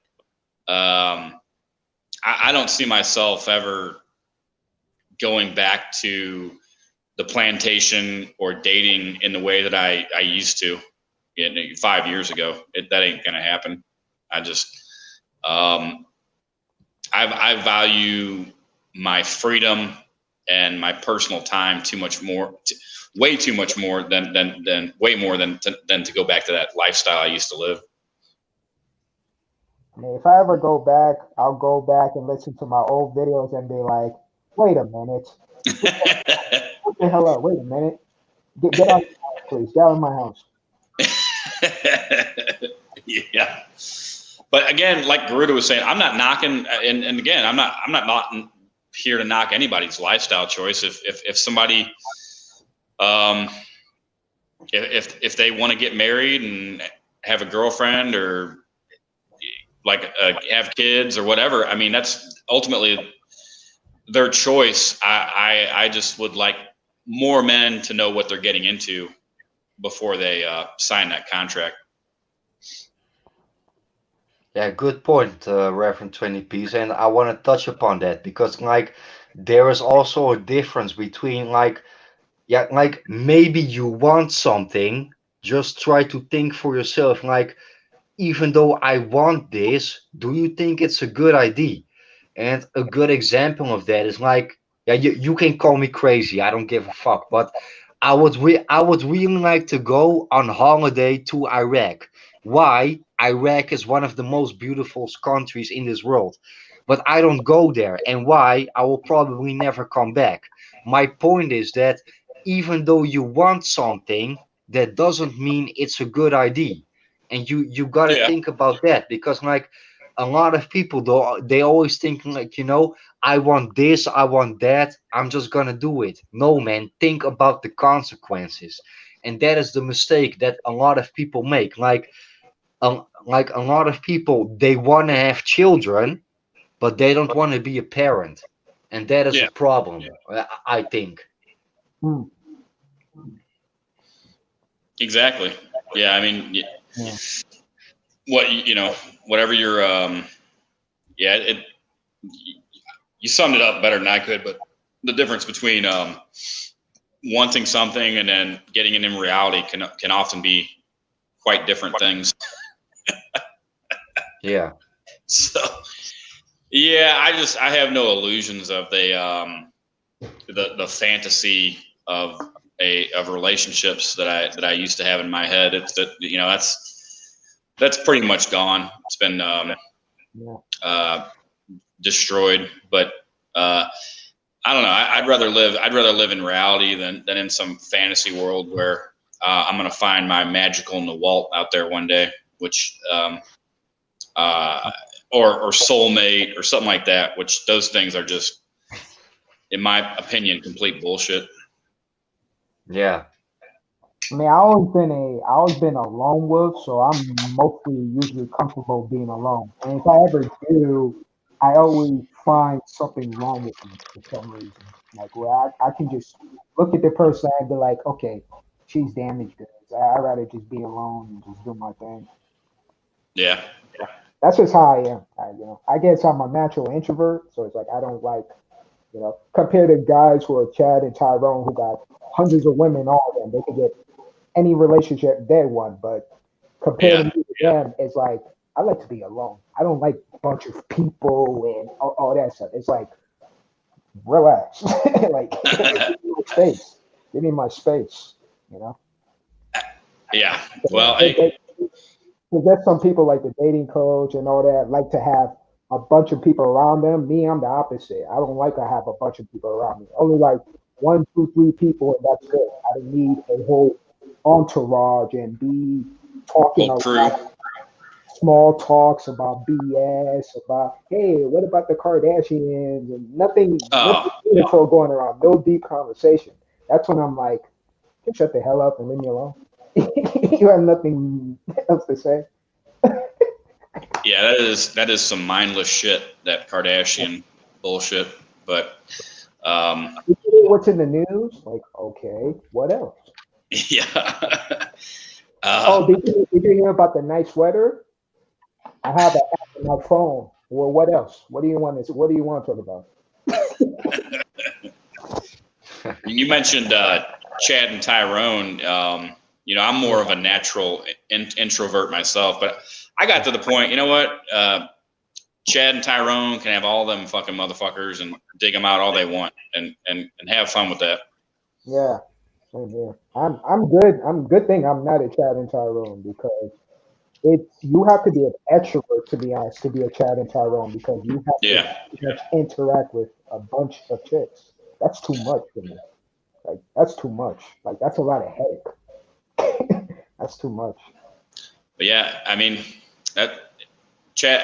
I don't see myself ever going back to the plantation or dating in the way that I used to 5 years ago. That ain't gonna happen. I just um, I value my freedom and my personal time too much more, way too much more than way more than to go back to that lifestyle I used to live. I mean, if I ever go back, I'll go back and listen to my old videos and be like, wait a minute, what the hell up? Wait a minute, get out of my house, please. Get out of my house. Yeah. But again, like Garuda was saying, I'm not knocking, and again, I'm not here to knock anybody's lifestyle choice. If somebody, um, if they want to get married and have a girlfriend or like have kids or whatever, I mean that's ultimately their choice. I just would like more men to know what they're getting into before they sign that contract. Yeah, good point, Reverend20piece, and I want to touch upon that because like there is also a difference between like yeah, like maybe you want something, just try to think for yourself, like even though I want this, do you think it's a good idea? And a good example of that is like, yeah, you can call me crazy, I don't give a fuck, but I would really like to go on holiday to Iraq. Why? Iraq is one of the most beautiful countries in this world. But I don't go there. And why? I will probably never come back. My point is that even though you want something, that doesn't mean it's a good idea. And you got to Yeah. think about that because like a lot of people though they always think like I want this, I want that, I'm just gonna do it. No, man, think about the consequences. And that is the mistake that a lot of people make. Like a lot of people, they want to have children, but they don't want to be a parent. And that is a Yeah. problem, I think. Hmm. Exactly. Yeah. I mean, Yeah. whatever your yeah, you summed it up better than I could. But the difference between wanting something and then getting it in reality can often be quite different things. Yeah. So yeah, I have no illusions of the fantasy of relationships that I used to have in my head. It's that that's pretty much gone. It's been Yeah. destroyed. But I don't know. I'd rather live in reality than in some fantasy world where I'm gonna find my magical Nawalt out there one day, which or soulmate or something like that. Which those things are just, in my opinion, complete bullshit. Yeah. I mean, I always been a lone wolf, so I'm mostly usually comfortable being alone. And if I ever do, I always find something wrong with me for some reason. Like where I can just look at the person and be like, okay, she's damaged goods. I'd rather just be alone and just do my thing. Yeah. That's just how I am. I guess I'm a natural introvert, so it's like I don't like, compared to guys who are Chad and Tyrone who got hundreds of women, all of them, they could get any relationship they want. But compared to Yeah. me to them, it's like I like to be alone. I don't like a bunch of people and all that stuff. It's like relax, like give me my space. Give me my space. You know. Yeah. Well, Because there's some people like the dating coach and all that like to have a bunch of people around them. Me, I'm the opposite. I don't like to have a bunch of people around me. Only like one, two, three people, and that's good. I don't need a whole entourage and be talking whole a crew. lot of small talks about BS, about hey, what about the Kardashians and nothing Oh, meaningful going around. No deep conversation. That's when I'm like, just shut the hell up and leave me alone. You have nothing else to say. yeah. That is some mindless shit. That Kardashian bullshit. But What's in the news? Like, okay, what else? yeah. Oh, did you hear about the nice weather? I have an app on my phone. Well, what else? What do you want to? What do you want to talk about? You mentioned Chad and Tyrone. I'm more of a natural introvert myself, but I got to the point. You know what? Chad and Tyrone can have all them fucking motherfuckers and dig them out all they want and have fun with that. Yeah, same here. I'm good. I'm good thing I'm not a Chad and Tyrone because it's you have to be an extrovert to be honest to be a Chad and Tyrone because you have to Yeah. pretty much interact with a bunch of chicks. That's too much for me. Like that's too much. Like that's a lot of headache. That's too much. But yeah, I mean, that Chad,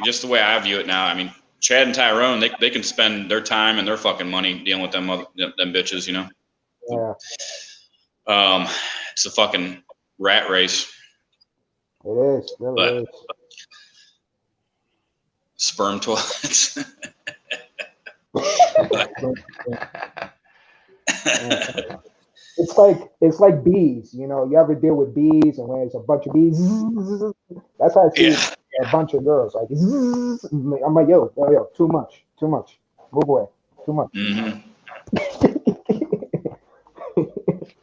just the way I view it now, I mean, Chad and Tyrone, they can spend their time and their fucking money dealing with them bitches, Yeah, Um, it's a fucking rat race, it is. Really but is. sperm toilets. But Yeah. it's like bees. You know, you ever deal with bees and when it's a bunch of bees? That's how I see Yeah. a bunch of girls. Like I'm like, yo, too much, move away, too much. Hmm.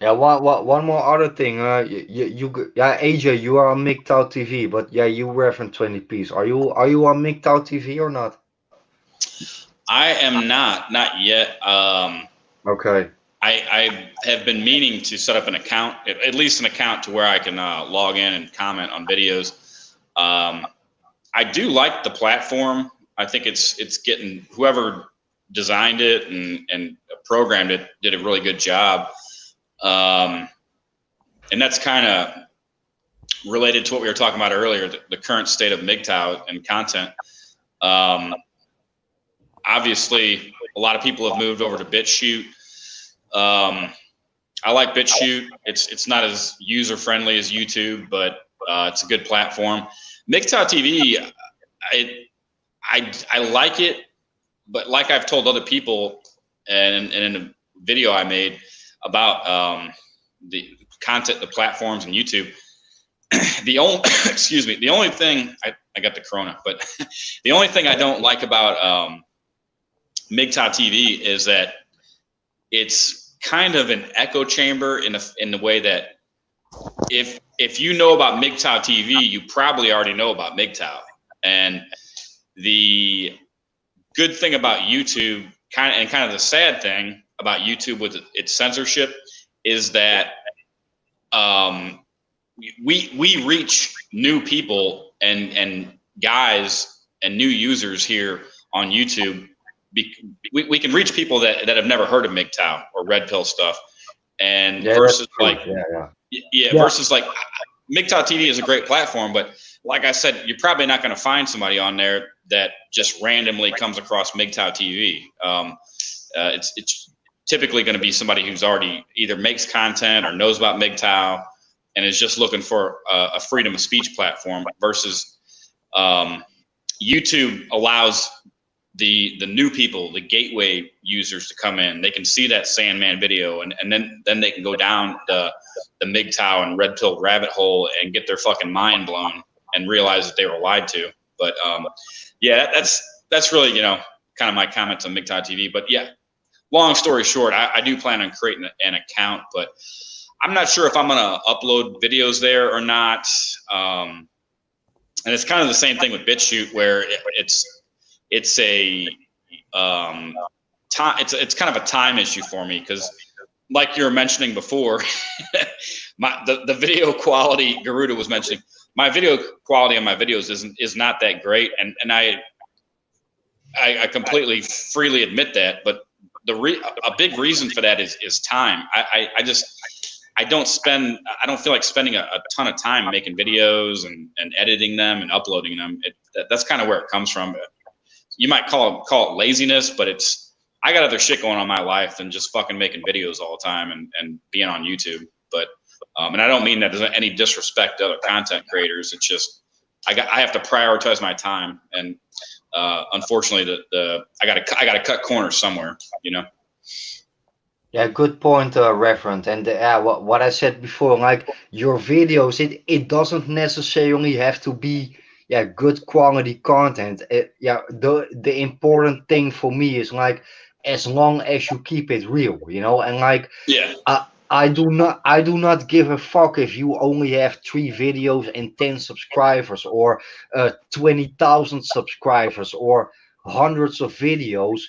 Yeah, one more other thing. Yeah, AJ, you are on MGTOW TV, but yeah, you Reverend 20piece. Are you on MGTOW TV or not? I am not yet. Okay. I have been meaning to set up an account, at least an account to where I can log in and comment on videos. I do like the platform. I think it's getting, whoever designed it and programmed it did a really good job. And that's kind of related to what we were talking about earlier, the current state of MGTOW and content. Obviously, a lot of people have moved over to BitChute. I like BitChute. It's not as user friendly as YouTube, but it's a good platform. MGTOW TV, I like it, but like I've told other people, and in a video I made about the content, the platforms, and YouTube, the only excuse me, the only thing I got the corona, but the only thing I don't like about MGTOW TV is that it's kind of an echo chamber in the way that if you know about MGTOW TV, you probably already know about MGTOW. And the good thing about YouTube, kind of the sad thing about YouTube with its censorship, is that we reach new people and guys and new users here on YouTube. We can reach people that have never heard of MGTOW or Red Pill stuff, and Yeah, versus that's true. like Yeah. versus like MGTOW TV is a great platform, but like I said, you're probably not going to find somebody on there that just randomly comes across MGTOW TV. It's typically going to be somebody who's already either makes content or knows about MGTOW and is just looking for a freedom of speech platform, versus YouTube allows the new people, the gateway users, to come in. They can see that Sandman video, and then they can go down the MGTOW and Red Pill rabbit hole and get their fucking mind blown and realize that they were lied to. But yeah, that's really, kind of my comments on MGTOW TV. But yeah, long story short, I do plan on creating an account, but I'm not sure if I'm gonna upload videos there or not. And it's kind of the same thing with BitChute, where it's a time. It's kind of a time issue for me, because, like you were mentioning before, the video quality Garuda was mentioning, my video quality on my videos is not that great, and I completely freely admit that. But a big reason for that is time. I don't feel like spending a ton of time making videos and editing them and uploading them. That's kind of where it comes from. You might call it laziness, but I got other shit going on in my life than just fucking making videos all the time and being on YouTube. But and I don't mean that there's any disrespect to other content creators. It's just I have to prioritize my time, and unfortunately, I gotta cut corners somewhere. Yeah, good point, Reverend. And what I said before, like your videos, it doesn't necessarily have to be good quality content. The important thing for me is, like, as long as you keep it real, and like Yeah. I do not give a fuck if you only have 3 videos and 10 subscribers, or 20,000 subscribers, or hundreds of videos.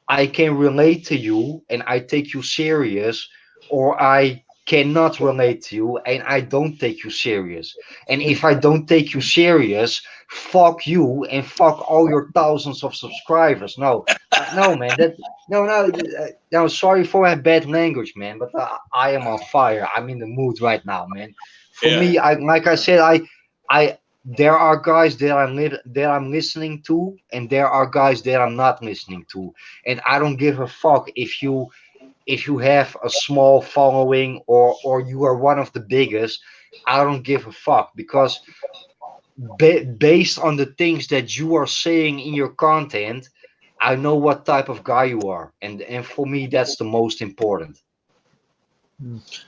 I can relate to you and I take you serious, or I cannot relate to you and I don't take you serious. And if I don't take you serious, fuck you and fuck all your thousands of subscribers. No, no, man. No. Sorry for my bad language, man. But I am on fire. I'm in the mood right now, man. For Yeah. me, like I said, I there are guys that I'm listening to, and there are guys that I'm not listening to, and I don't give a fuck if you have a small following or you are one of the biggest. I don't give a fuck, because based on the things that you are saying in your content, I know what type of guy you are, and for me that's the most important.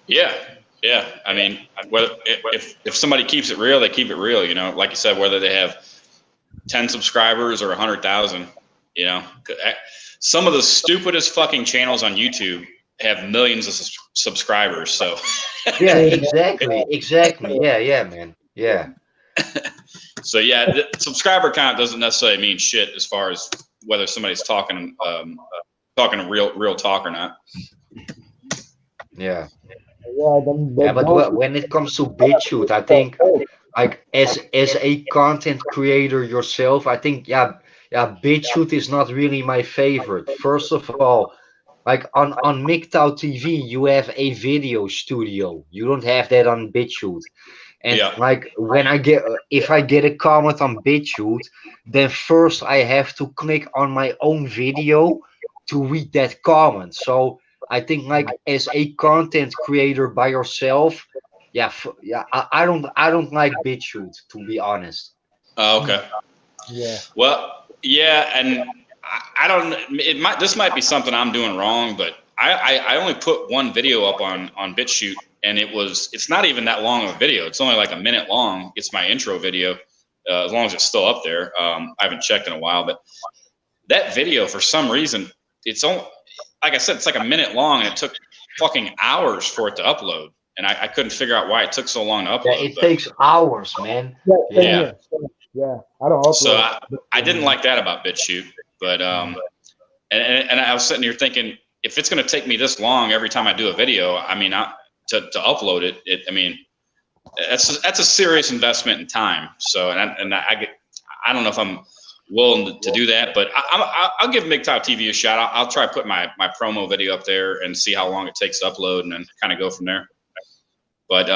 Yeah, yeah. I mean, whether if somebody keeps it real, they keep it real. You know, like you said, whether they have 10 subscribers or 100,000. You know, some of the stupidest fucking channels on YouTube have millions of subscribers. So Yeah, exactly. Yeah, man. Yeah. so yeah, the subscriber count doesn't necessarily mean shit as far as whether somebody's talking real talk or not. Yeah. Yeah, Yeah, but when it comes to BitChute, I think like as a content creator yourself, I think BitChute is not really my favorite. First of all, like on MGTOW TV, you have a video studio. You don't have that on BitChute. And Yeah. like when if I get a comment on BitChute, then first I have to click on my own video to read that comment. So I think like as a content creator by yourself, I don't like BitChute, to be honest. Okay. Yeah. Well, yeah, and I don't. This might be something I'm doing wrong, but I only put one video up on BitChute, and it's not even that long of a video. It's only like a minute long. It's my intro video. As long as it's still up there, I haven't checked in a while, but that video for some reason it's only, like I said, it's like a minute long, and it took fucking hours for it to upload, and I couldn't figure out why it took so long to upload. Yeah, it takes hours, man. Yeah. Yeah. I don't upload. So I didn't like that about BitChute, but and I was sitting here thinking, if it's going to take me this long every time I do a video, I mean, to upload it, I mean, that's a serious investment in time. So I don't know if I'm willing to do that, but I'll give MGTOW TV a shot. I'll try to put my promo video up there and see how long it takes to upload, and then kind of go from there. But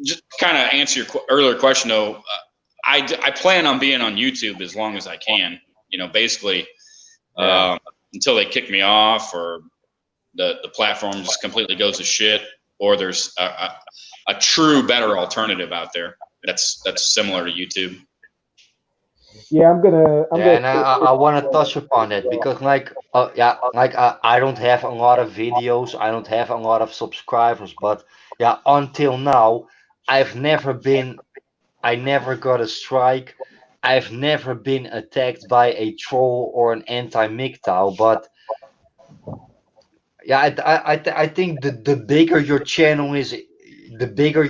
just kind of answer your earlier question though. I plan on being on YouTube as long as I can, you know, basically until they kick me off or the platform just completely goes to shit, or there's a true better alternative out there that's similar to YouTube. Yeah, I'm gonna. And I want to touch upon that because I don't have a lot of videos, I don't have a lot of subscribers, but yeah, until now I never got a strike. I've never been attacked by a troll or an anti-MGTOW, but yeah, I think the bigger your channel is, the bigger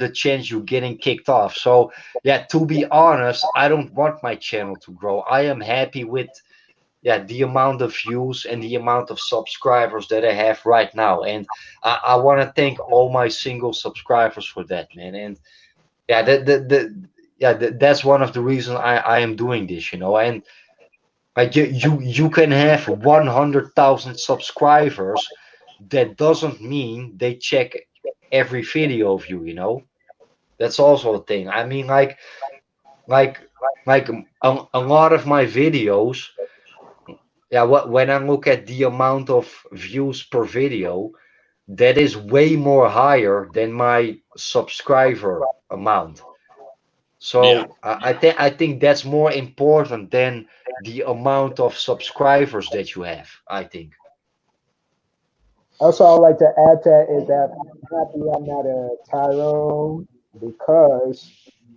the chance you're getting kicked off. So yeah, to be honest, I don't want my channel to grow. I am happy with the amount of views and the amount of subscribers that I have right now, and I want to thank all my single subscribers for that, man. And yeah, that's one of the reasons I am doing this, you know. And like you can have 100,000 subscribers. That doesn't mean they check every video of you, you know. That's also a thing. I mean, like a lot of my videos. Yeah, when I look at the amount of views per video, that is way more higher than my subscriber amount. So Yeah. I think that's more important than the amount of subscribers that you have, I think. Also, I'd like to add to that is that I'm happy I'm not a Tyrone because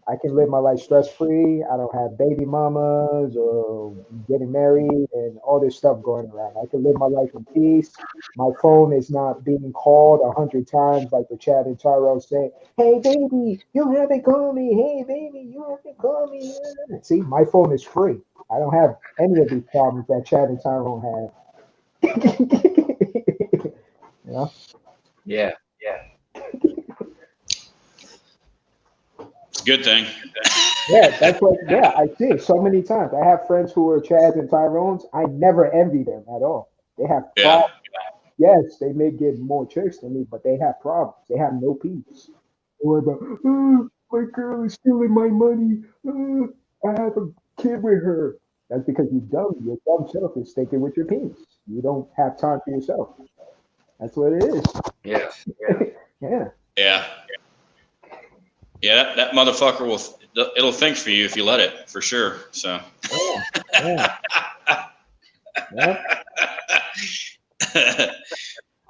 I can live my life stress free. I don't have baby mamas or getting married and all this stuff going around. I can live my life in peace. My phone is not being called 100 times like the Chad and Tyrone say, "Hey baby, you haven't called me. Hey baby, you haven't called me." See, my phone is free. I don't have any of these problems that Chad and Tyrone have. Yeah. Yeah. It's a good thing. Yeah, that's what. Yeah, I see it so many times. I have friends who are Chads and Tyrones. I never envy them at all. They have problems. Yes, they may get more chicks than me, but they have problems. They have no peace. Or about, my girl is stealing my money. I have a kid with her. That's because you dumb. Your dumb self is thinking with your penis. You don't have time for yourself. That's what it is. Yeah. Yeah. Yeah. Yeah, that motherfucker it'll think for you if you let it, for sure. So Yeah.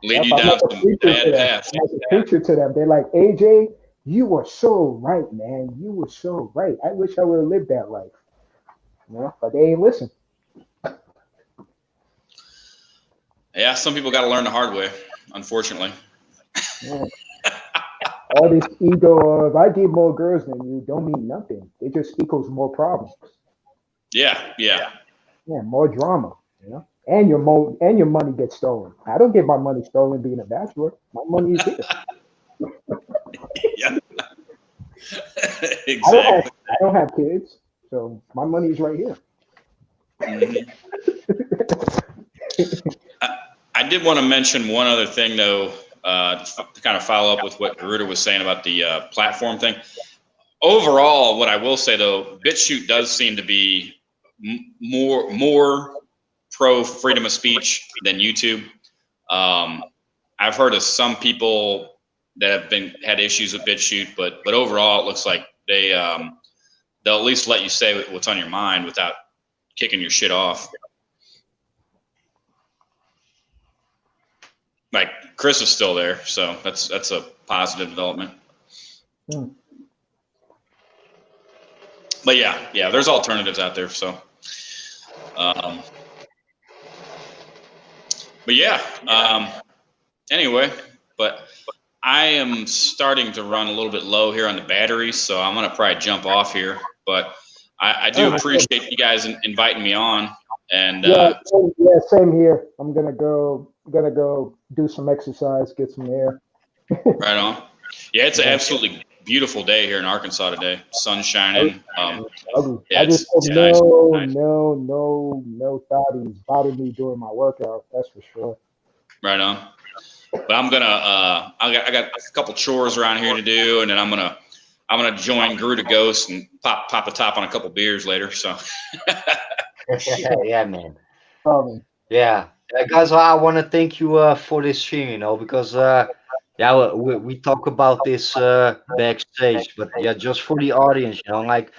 Lead you down some bad paths. I'm like a preacher to them. They're like, AJ, you were so right, man. You were so right. I wish I would have lived that life. But they ain't listen. Yeah, some people got to learn the hard way, unfortunately. Yeah. All this ego of I get more girls than you don't mean nothing. It just equals more problems. Yeah. Yeah, more drama. And your money gets stolen. I don't get my money stolen being a bachelor. My money is here. Yeah. Exactly. I don't have kids, so my money is right here. Mm-hmm. I did want to mention one other thing, though, to kind of follow up with what Garuda was saying about the platform thing. Overall, what I will say, though, BitChute does seem to be more pro freedom of speech than YouTube. I've heard of some people that have had issues with BitChute, but overall, it looks like they'll at least let you say what's on your mind without kicking your shit off. Like Chris is still there, so that's a positive development. But yeah, there's alternatives out there. So, but yeah. Anyway, but I am starting to run a little bit low here on the batteries, so I'm gonna probably jump off here. But I do appreciate you guys inviting me on. And same here. I'm gonna go do some exercise, get some air. Right on. Yeah, it's an absolutely beautiful day here in Arkansas today. Sun shining. I just hope no thotties bother me during my workout. That's for sure. Right on. But I'm gonna I got a couple chores around here to do, and then I'm gonna join Garuda Ghost and pop the top on a couple beers later. So. Yeah, man. Yeah, guys, I want to thank you for this stream, because we talk about this backstage, but yeah, just for the audience, like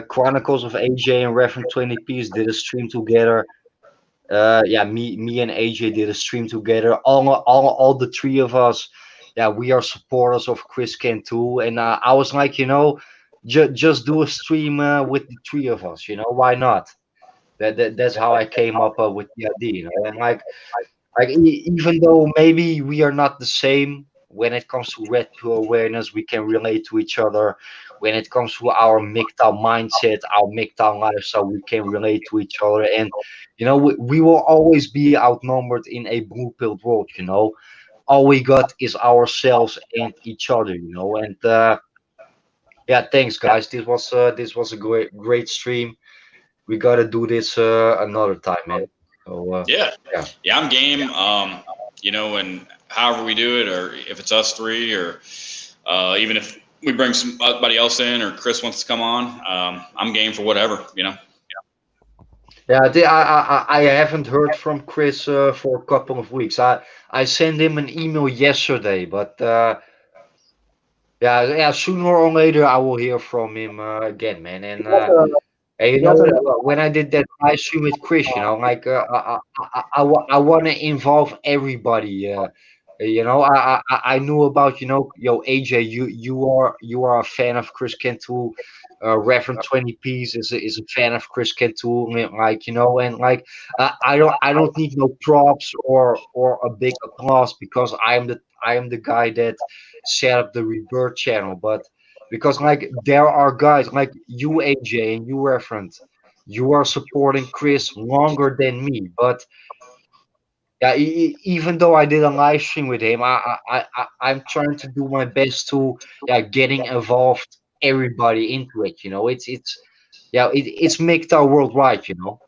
Chronicles of AJ and Reverend20piece did a stream together. Me and AJ did a stream together. All the three of us, we are supporters of Chris Cantu, and I was like, just do a stream with the three of us, why not? That's how I came up with the idea, and like even though maybe we are not the same when it comes to red pill awareness, we can relate to each other. When it comes to our MGTOW mindset, our MGTOW lifestyle, we can relate to each other, and we will always be outnumbered in a blue pill world. All we got is ourselves and each other. And thanks guys. This was a great stream. We gotta do this another time, man. So, yeah, I'm game. And however we do it, or if it's us three, or even if we bring somebody else in, or Chris wants to come on, I'm game for whatever. Yeah, I haven't heard from Chris for a couple of weeks. I sent him an email yesterday, but sooner or later I will hear from him again, man. And when I did that live stream with Chris, like I want to involve everybody. I knew about AJ. You are a fan of Chris Cantu. Reverend20piece is a fan of Chris Cantu. Like and like I don't need no props or a big applause because I am the guy that set up the Rebirth channel, but because like there are guys like you, AJ, and you, Reverend, you are supporting Chris longer than me. But even though I did a live stream with him, I'm trying to do my best to getting involved everybody into it. It's MGTOW worldwide. Oh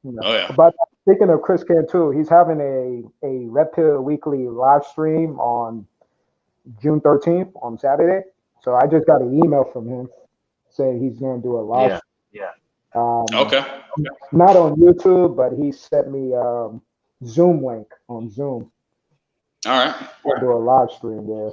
yeah. But speaking of Chris Cantu, he's having a Red Pill Weekly live stream on June 13th on Saturday. So I just got an email from him saying he's going to do a live. Okay. Not on YouTube, but he sent me Zoom link on Zoom. All right. We'll do a live stream there.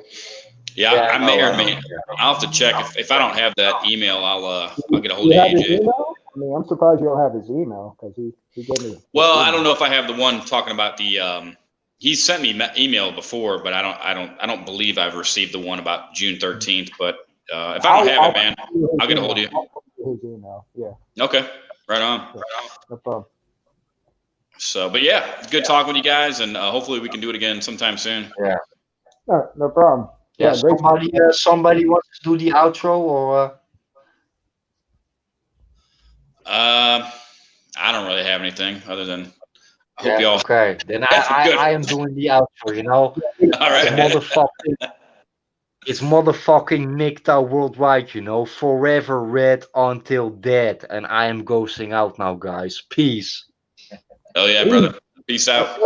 Yeah, I may or may. I'll have to check if I don't have that email. I'll get a hold of AJ. I mean, I'm surprised you don't have his email because he gave me. Well, I don't know if I have the one talking about the He's sent me email before, but I don't believe I've received the one about June 13th. But if I don't have it, man, I'll get a hold of you. His email. Yeah. Okay, right on. Yeah. No problem. So, but yeah, good talking with you guys, and hopefully we can do it again sometime soon. Yeah. No problem. Yeah. Great. Somebody wants to do the outro or? I don't really have anything other than I hope y'all. Okay, then I am doing the outro. You know, all right. It's motherfucking MGTOW worldwide. You know, forever red until dead, and I am ghosting out now, guys. Peace. Oh yeah, brother. Peace out.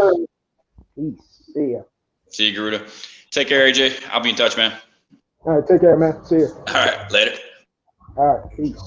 Peace. See ya. See you, Garuda. Take care, AJ. I'll be in touch, man. All right. Take care, man. See ya. All right. Later. All right. Peace.